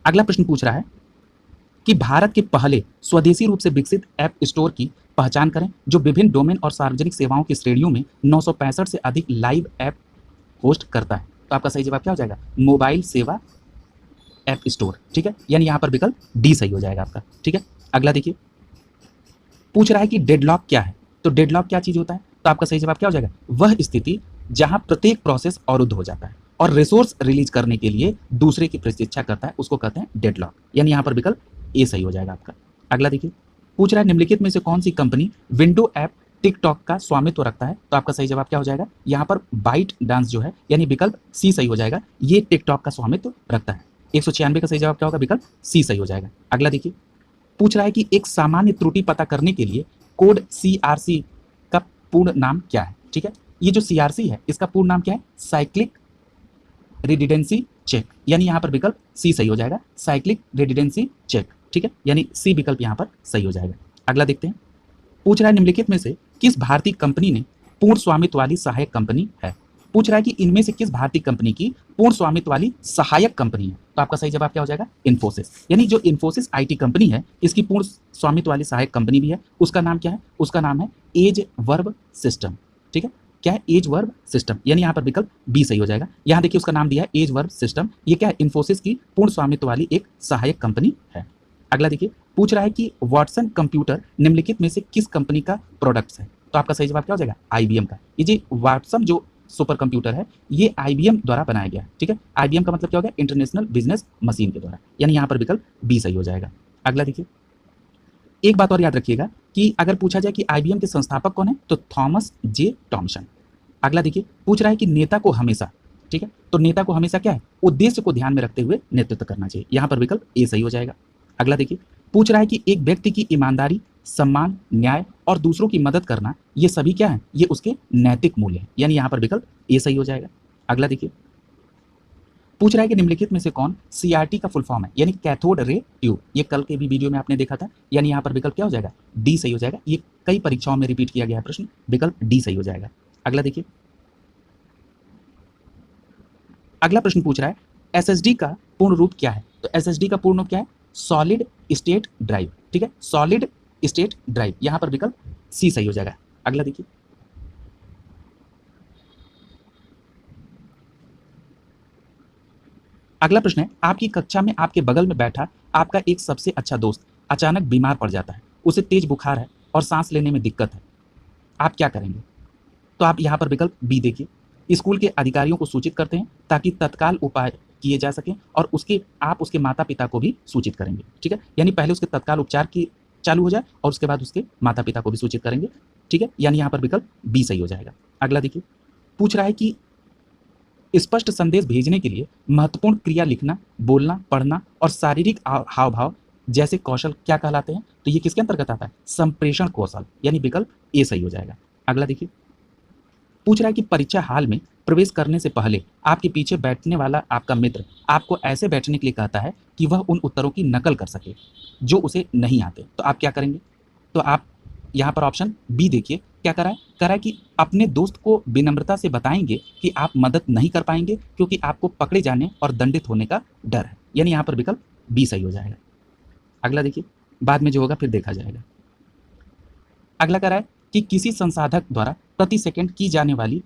अगला प्रश्न पूछ रहा है कि भारत के पहले स्वदेशी रूप से विकसित ऐप स्टोर की पहचान करें जो विभिन्न डोमेन और सार्वजनिक सेवाओं की श्रेणियों में 965 से अधिक लाइव ऐप होस्ट करता है। तो आपका सही जवाब क्या हो जाएगा? मोबाइल सेवा ऐप स्टोर, ठीक है, यानी यहाँ पर विकल्प डी सही हो जाएगा आपका, ठीक है। अगला देखिए, पूछ रहा है कि डेडलॉक क्या है। तो डेडलॉक क्या चीज होता है? तो आपका सही जवाब क्या हो जाएगा? वह स्थिति जहां प्रत्येक प्रोसेस अवरुद्ध हो जाता है और रिसोर्स रिलीज करने के लिए दूसरे की प्रतीक्षा करता है, उसको कहते हैं डेडलॉक, यानी यहाँ पर विकल्प ए सही हो जाएगा आपका। अगला देखिए, पूछ रहा है निम्नलिखित में से कौन सी कंपनी विंडो ऐप टिकटॉक का स्वामित्व रखता है। तो आपका सही जवाब क्या हो जाएगा? यहाँ पर बाइट डांस जो है यानी विकल्प सी सही हो जाएगा, ये टिकटॉक का स्वामित्व रखता है। 196 का सही जवाब क्या होगा? विकल्प सी सही हो जाएगा। अगला देखिए, पूछ रहा है कि एक सामान्य त्रुटि पता करने के लिए कोड CRC का पूर्ण नाम क्या है, ठीक है। ये जो CRC है इसका पूर्ण नाम क्या है? साइक्लिक रिडंडेंसी चेक, यानी यहाँ पर विकल्प सी सही हो जाएगा, साइक्लिक रिडंडेंसी चेक, ठीक है, यानी सी विकल्प यहाँ पर सही हो जाएगा। अगला देखते हैं, पूछ रहा है निम्नलिखित में से किस भारतीय कंपनी ने पूर्ण स्वामित्व वाली सहायक कंपनी है। पूछ रहा है कि इनमें से किस भारतीय कंपनी की पूर्ण स्वामित्व वाली सहायक कंपनी है। तो आपका सही जवाब क्या हो जाएगा? इन्फोसिस, यानी जो इन्फोसिस IT कंपनी है इसकी पूर्ण स्वामित्व वाली सहायक कंपनी भी है। उसका नाम क्या है? उसका नाम है एज वर्ब सिस्टम, ठीक है, क्या है? एज वर्ब सिस्टम, यानी यहाँ पर विकल्प बी सही हो जाएगा। यहाँ देखिए उसका नाम दिया है एज वर्ब सिस्टम, ये क्या है? इन्फोसिस की पूर्ण स्वामित्व वाली एक सहायक कंपनी है। अगला देखिए, पूछ रहा है कि वॉटसन कंप्यूटर निम्नलिखित में से किस कंपनी का प्रोडक्ट्स है। तो आपका सही जवाब क्या हो जाएगा? IBM का। ये जी वॉटसन जो सुपर कंप्यूटर है ये IBM द्वारा बनाया गया है, ठीक है। IBM का मतलब क्या हो गया? इंटरनेशनल बिजनेस मशीन के द्वारा, यानी यहाँ पर विकल्प बी सही हो जाएगा। अगला देखिए, एक बात और याद रखिएगा कि अगर पूछा जाए कि IBM के संस्थापक कौन है तो थॉमस J टॉमसन। अगला देखिए, पूछ रहा है कि नेता को हमेशा, ठीक है, तो नेता को हमेशा क्या है? उद्देश्य को ध्यान में रखते हुए नेतृत्व करना चाहिए, यहाँ पर विकल्प ए सही हो जाएगा। अगला देखिए, पूछ रहा है कि एक व्यक्ति की ईमानदारी, सम्मान, न्याय और दूसरों की मदद करना ये सभी क्या है? ये उसके नैतिक मूल्य हैं, यानी यहाँ पर विकल्प ए सही हो जाएगा। अगला देखिए, पूछ रहा है कि निम्नलिखित में से कौन CRT का फुल फॉर्म है, यानी कैथोड रे ट्यूब। ये कल के भी वीडियो में आपने देखा था, यानी यहाँ पर विकल्प क्या हो जाएगा? डी सही हो जाएगा। ये कई परीक्षाओं में रिपीट किया गया है प्रश्न, विकल्प डी सही हो जाएगा। अगला देखिए, अगला प्रश्न पूछ रहा है SSD का पूर्ण रूप क्या है। तो SSD का पूर्ण रूप क्या है? सॉलिड स्टेट ड्राइव, ठीक है, सॉलिड स्टेट ड्राइव, यहाँ पर विकल्प सी सही हो जाएगा। अगला देखिए, अगला प्रश्न है, आपकी कक्षा में आपके बगल में बैठा आपका एक सबसे अच्छा दोस्त अचानक बीमार पड़ जाता है, उसे तेज बुखार है और सांस लेने में दिक्कत है, आप क्या करेंगे। तो आप यहाँ पर विकल्प बी देखिए, स्कूल के अधिकारियों को सूचित करते हैं ताकि तत्काल उपाय किए जा सकें और आप उसके माता पिता को भी सूचित करेंगे, ठीक है, यानी पहले उसके तत्काल उपचार की चालू हो जाए और उसके बाद उसके माता पिता को भी सूचित करेंगे, ठीक है, यानी यहाँ पर विकल्प बी सही हो जाएगा। अगला देखिए, पूछ रहा है कि स्पष्ट संदेश भेजने के लिए महत्वपूर्ण क्रिया लिखना, बोलना, पढ़ना और शारीरिक हाव भाव जैसे कौशल क्या कहलाते हैं। तो ये किसके अंतर्गत आता है? संप्रेषण कौशल, यानी विकल्प ए सही हो जाएगा। अगला देखिए, पूछ रहा है कि परीक्षा हाल में प्रवेश करने से पहले आपके पीछे बैठने वाला आपका मित्र आपको ऐसे बैठने के लिए कहता है कि वह उन उत्तरों की नकल कर सके जो उसे नहीं आते, तो आप क्या करेंगे? तो आप यहाँ पर ऑप्शन बी देखिए क्या करा है कि अपने दोस्त को विनम्रता से बताएंगे कि आप मदद नहीं कर पाएंगे क्योंकि आपको पकड़े जाने और दंडित होने का डर है, यानी यहाँ पर विकल्प बी सही हो जाएगा। अगला देखिए, बाद में जो होगा फिर देखा जाएगा। अगला कह रहा है कि किसी संसाधक द्वारा प्रति सेकंड की जाने वाली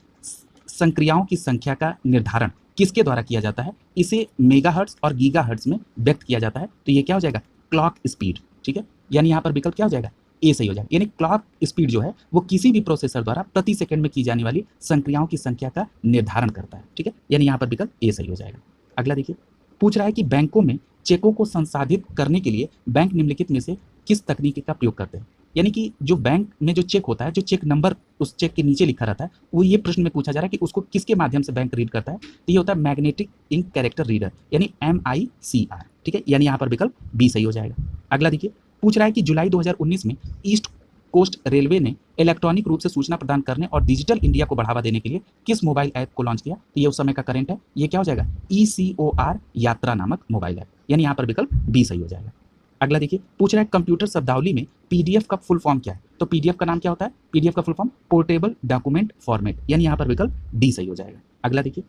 संक्रियाओं की संख्या का निर्धारण किसके द्वारा किया जाता है? इसे मेगाहर्ट्ज और गीगाहर्ट्ज में व्यक्त किया जाता है, तो ये क्या हो जाएगा? Clock speed. ठीक है, यानी यहाँ पर विकल्प क्या हो जाएगा? ए सही हो जाएगा। यानी क्लॉक स्पीड जो है वो किसी भी प्रोसेसर द्वारा प्रति सेकंड में की जाने वाली संक्रियाओं की संख्या का निर्धारण करता है। ठीक है, यानी यहाँ पर विकल्प ए सही हो जाएगा। अगला देखिए, पूछ रहा है कि बैंकों में चेकों को संसाधित करने के लिए बैंक निम्नलिखित में से किस तकनीक का प्रयोग करते हैं? यानी कि जो बैंक में जो चेक होता है, जो चेक नंबर उस चेक के नीचे लिखा रहता है, वो ये प्रश्न में पूछा जा रहा है कि उसको किसके माध्यम से बैंक रीड करता है, तो ये होता है मैग्नेटिक इंक कैरेक्टर रीडर, यानी MICR। ठीक है, यानी यहाँ पर विकल्प बी सही हो जाएगा। अगला देखिए, पूछ रहा है कि जुलाई 2019 में ईस्ट कोस्ट रेलवे ने इलेक्ट्रॉनिक रूप से सूचना प्रदान करने और डिजिटल इंडिया को बढ़ावा देने के लिए किस मोबाइल ऐप को लॉन्च किया? तो ये उस समय का करंट है, ये क्या हो जाएगा? ECOR यात्रा नामक मोबाइल ऐप, यानी यहाँ पर विकल्प बी सही हो जाएगा। अगला देखिए, पूछ रहा है कंप्यूटर शब्दावली में PDF का फुल फॉर्म क्या है? तो PDF का नाम क्या होता है? PDF का full form portable document format, यानी यहाँ पर विकल्प डी सही हो जाएगा। अगला देखिए,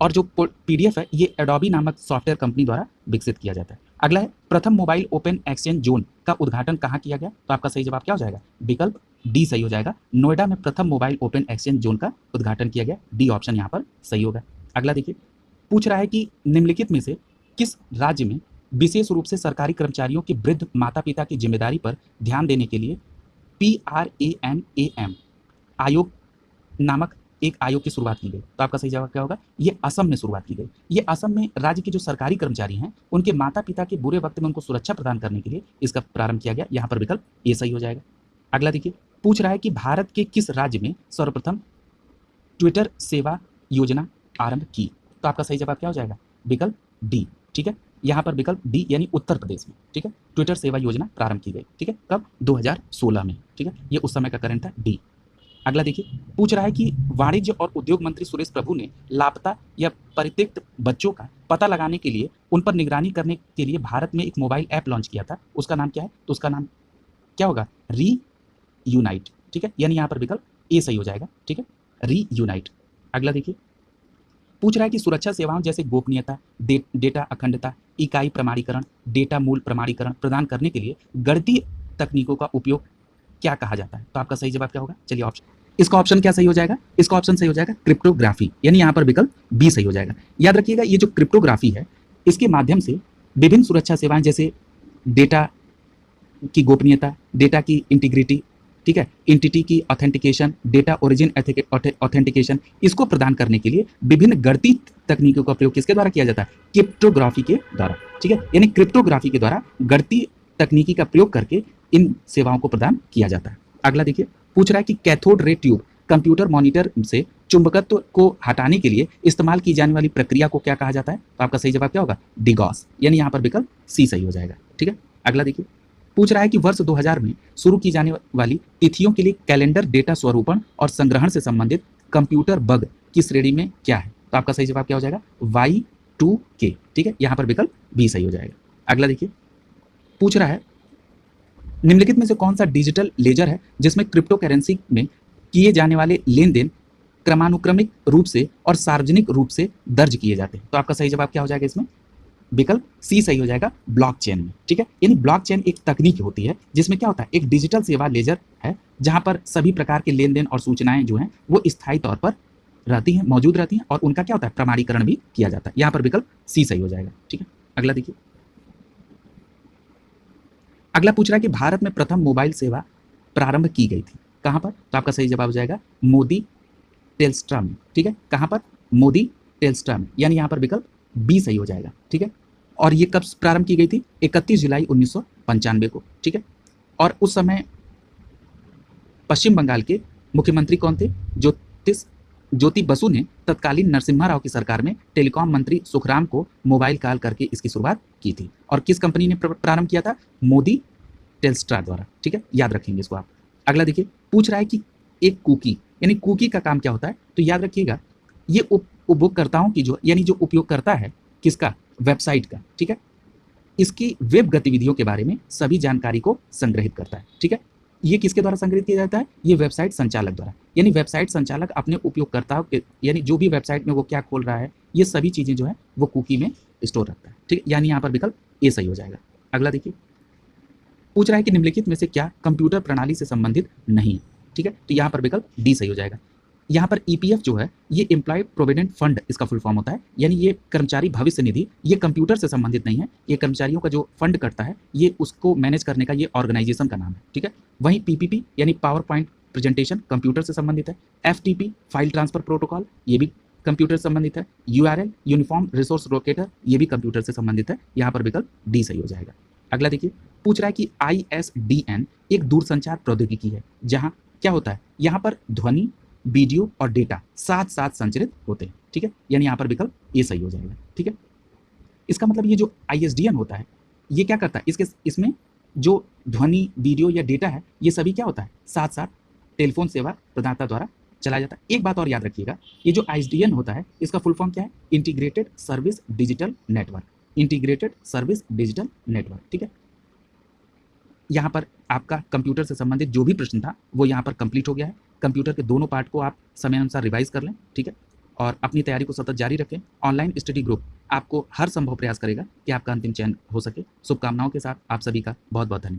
और जो PDF है ये एडोबी नामक सॉफ्टवेयर कंपनी द्वारा विकसित किया जाता है। अगला है प्रथम मोबाइल ओपन एक्सचेंज जोन का उद्घाटन कहाँ किया गया? तो आपका सही जवाब क्या हो जाएगा? विकल्प डी सही हो जाएगा। नोएडा में प्रथम मोबाइल ओपन एक्सचेंज जोन का उद्घाटन किया गया, डी ऑप्शन यहाँ पर सही होगा। अगला देखिए, पूछ रहा है कि निम्नलिखित में से किस राज्य में विशेष रूप से सरकारी कर्मचारियों के वृद्ध माता पिता की जिम्मेदारी पर ध्यान देने के लिए PRANAM आयोग नामक एक आयोग की शुरुआत की गई? तो आपका सही जवाब क्या होगा? ये असम में शुरुआत की गई। ये असम में राज्य के जो सरकारी कर्मचारी हैं उनके माता पिता के बुरे वक्त में उनको सुरक्षा प्रदान करने के लिए इसका प्रारंभ किया गया, यहाँ पर विकल्प ये सही हो जाएगा। अगला देखिए, पूछ रहा है कि भारत के किस राज्य में सर्वप्रथम ट्विटर सेवा योजना आरंभ की? तो आपका सही जवाब क्या हो जाएगा? विकल्प डी। ठीक है, यहाँ पर विकल्प डी यानी उत्तर प्रदेश में। ठीक है, ट्विटर सेवा योजना प्रारंभ की गई। ठीक है, कब? 2016 में। ठीक है, ये उस समय का करंट था, डी। अगला देखिए, पूछ रहा है कि वाणिज्य और उद्योग मंत्री सुरेश प्रभु ने लापता या परित्यक्त बच्चों का पता लगाने के लिए उन पर निगरानी करने के लिए भारत में एक मोबाइल ऐप लॉन्च किया था, उसका नाम क्या है? तो उसका नाम क्या होगा? रीयूनाइट। ठीक है, यानी यहाँ पर विकल्प ए सही हो जाएगा। ठीक है, रीयूनाइट। अगला देखिए, पूछ रहा है कि सुरक्षा सेवाओं जैसे गोपनीयता, डेटा अखंडता, इकाई प्रमाणीकरण, डेटा मूल प्रमाणीकरण प्रदान करने के लिए गणितीय तकनीकों का उपयोग क्या कहा जाता है? तो आपका सही जवाब क्या होगा? चलिए ऑप्शन, इसका ऑप्शन क्या सही हो जाएगा? इसका ऑप्शन सही हो जाएगा क्रिप्टोग्राफी, यानी यहाँ पर विकल्प बी सही हो जाएगा। याद रखिएगा, ये जो क्रिप्टोग्राफी है इसके माध्यम से विभिन्न सुरक्षा सेवाएं जैसे डेटा की गोपनीयता, डेटा की इंटीग्रिटी, ठीक है, एंटिटी की ऑथेंटिकेशन, डेटा ओरिजिन ऑथेंटिकेशन, इसको प्रदान करने के लिए विभिन्न गणितीय तकनीकों का प्रयोग किसके द्वारा किया जाता है? क्रिप्टोग्राफी के द्वारा। ठीक है, यानी क्रिप्टोग्राफी के द्वारा गणितीय तकनीकी का प्रयोग करके इन सेवाओं को प्रदान किया जाता है। अगला देखिए, पूछ रहा है कि cathode ray tube computer monitor से चुंबकत्व को हटाने के लिए इस्तेमाल की जाने वाली प्रक्रिया को क्या कहा जाता है? तो आपका सही जवाब क्या होगा? डिगॉस, यानी यहाँ पर विकल्प सी सही हो जाएगा। ठीक है, अगला देखिए, पूछ रहा है कि वर्ष 2000 में शुरू की जाने वाली तिथियों के लिए कैलेंडर डेटा स्वरूपण और संग्रहण से संबंधित कंप्यूटर बग की श्रेणी में क्या है? तो आपका सही जवाब क्या हो जाएगा? Y2K। ठीक है, यहाँ पर विकल्प बी सही हो जाएगा। अगला देखिए, पूछ रहा है निम्नलिखित में से कौन सा डिजिटल लेजर है जिसमें क्रिप्टो करेंसी में किए जाने वाले लेन देन क्रमानुक्रमिक रूप से और सार्वजनिक रूप से दर्ज किए जाते हैं? तो आपका सही जवाब क्या हो जाएगा? इसमें विकल्प सी सही हो जाएगा, ब्लॉकचेन में। ठीक है, यानी ब्लॉकचेन एक तकनीक होती है जिसमें क्या होता है? एक डिजिटल सेवा लेजर है जहां पर सभी प्रकार के लेन देन और सूचनाएं जो हैं वो स्थायी तौर पर रहती हैं, मौजूद रहती हैं, और उनका क्या होता है? प्रमाणीकरण भी किया जाता है। यहाँ पर विकल्प सी सही हो जाएगा। ठीक है, अगला देखिए, अगला पूछ रहा है कि भारत में प्रथम मोबाइल सेवा प्रारंभ की गई थी कहाँ पर? तो आपका सही जवाब हो जाएगा मोदी टेलस्ट्रा में। ठीक है, कहाँ पर? मोदी टेलस्ट्रा में, यानी यहाँ पर विकल्प बी सही हो जाएगा। ठीक है, और ये कब प्रारंभ की गई थी? 31 जुलाई 1995 को। ठीक है, और उस समय पश्चिम बंगाल के मुख्यमंत्री कौन थे? ज्योति बसु ने तत्कालीन नरसिम्हा राव की सरकार में टेलीकॉम मंत्री सुखराम को मोबाइल कॉल करके इसकी शुरुआत की थी। और किस कंपनी ने प्रारंभ किया था? मोदी टेलस्ट्रा द्वारा। ठीक है, याद रखेंगे इसको आप। अगला देखिए, पूछ रहा है कि एक कुकी यानी कुकी का काम क्या होता है, तो याद रखिएगा ये उपभोक्ताओं की जो यानी जो उपयोगकर्ता है किसका, वेबसाइट का, ठीक है, इसकी वेब गतिविधियों के बारे में सभी जानकारी को संग्रहित करता है, ठीक है। ये किसके द्वारा संग्रहित किया जाता है, ये वेबसाइट संचालक द्वारा, यानी वेबसाइट संचालक अपने उपयोगकर्ताओं के यानी जो भी वेबसाइट में वो क्या खोल रहा है ये सभी चीज़ें जो है वो कुकी में स्टोर रखता है, ठीक है। यानी यहाँ पर विकल्प ए सही हो जाएगा। अगला देखिए, पूछ रहा है कि निम्नलिखित में से क्या कंप्यूटर प्रणाली से संबंधित नहीं है, ठीक है, तो यहाँ पर विकल्प डी सही हो जाएगा। यहाँ पर ईपीएफ जो है ये एम्प्लॉयड प्रोविडेंट फंड इसका फुल फॉर्म होता है, यानी ये कर्मचारी भविष्य निधि, ये कंप्यूटर से संबंधित नहीं है, ये कर्मचारियों का जो फंड करता है ये उसको मैनेज करने का ये ऑर्गेनाइजेशन का नाम है, ठीक है। वहीं पीपीपी यानी पावर पॉइंट प्रेजेंटेशन कंप्यूटर से संबंधित है। एफटीपी फाइल ट्रांसफर प्रोटोकॉल ये भी कंप्यूटर से संबंधित है। यूआरएल यूनिफॉर्म रिसोर्स लोकेटर ये भी कंप्यूटर से संबंधित है, यहाँ पर विकल्प डी सही हो जाएगा। अगला देखिए, पूछ रहा है कि आईएसडीएन एक दूरसंचार प्रौद्योगिकी है जहाँ क्या होता है, यहाँ पर ध्वनि, वीडियो और डेटा साथ साथ संचरित होते हैं, ठीक है, यानी यहाँ पर विकल्प ए सही हो जाएगा, ठीक है। इसका मतलब ये जो आईएसडीएन होता है ये क्या करता है, इसमें जो ध्वनि, वीडियो या डेटा है ये सभी क्या होता है, साथ साथ टेलीफोन सेवा प्रदाता द्वारा चलाया जाता है। एक बात और याद रखिएगा, ये जो आईएसडीएन होता है इसका फुल फॉर्म क्या है, integrated service digital network, integrated service digital network, ठीक है। यहाँ पर आपका कंप्यूटर से संबंधित जो भी प्रश्न था वो यहाँ पर कंप्लीट हो गया है। कंप्यूटर के दोनों पार्ट को आप समय अनुसार रिवाइज कर लें, ठीक है, और अपनी तैयारी को सतत जारी रखें। ऑनलाइन स्टडी ग्रुप आपको हर संभव प्रयास करेगा कि आपका अंतिम चयन हो सके। शुभकामनाओं के साथ आप सभी का बहुत बहुत धन्यवाद।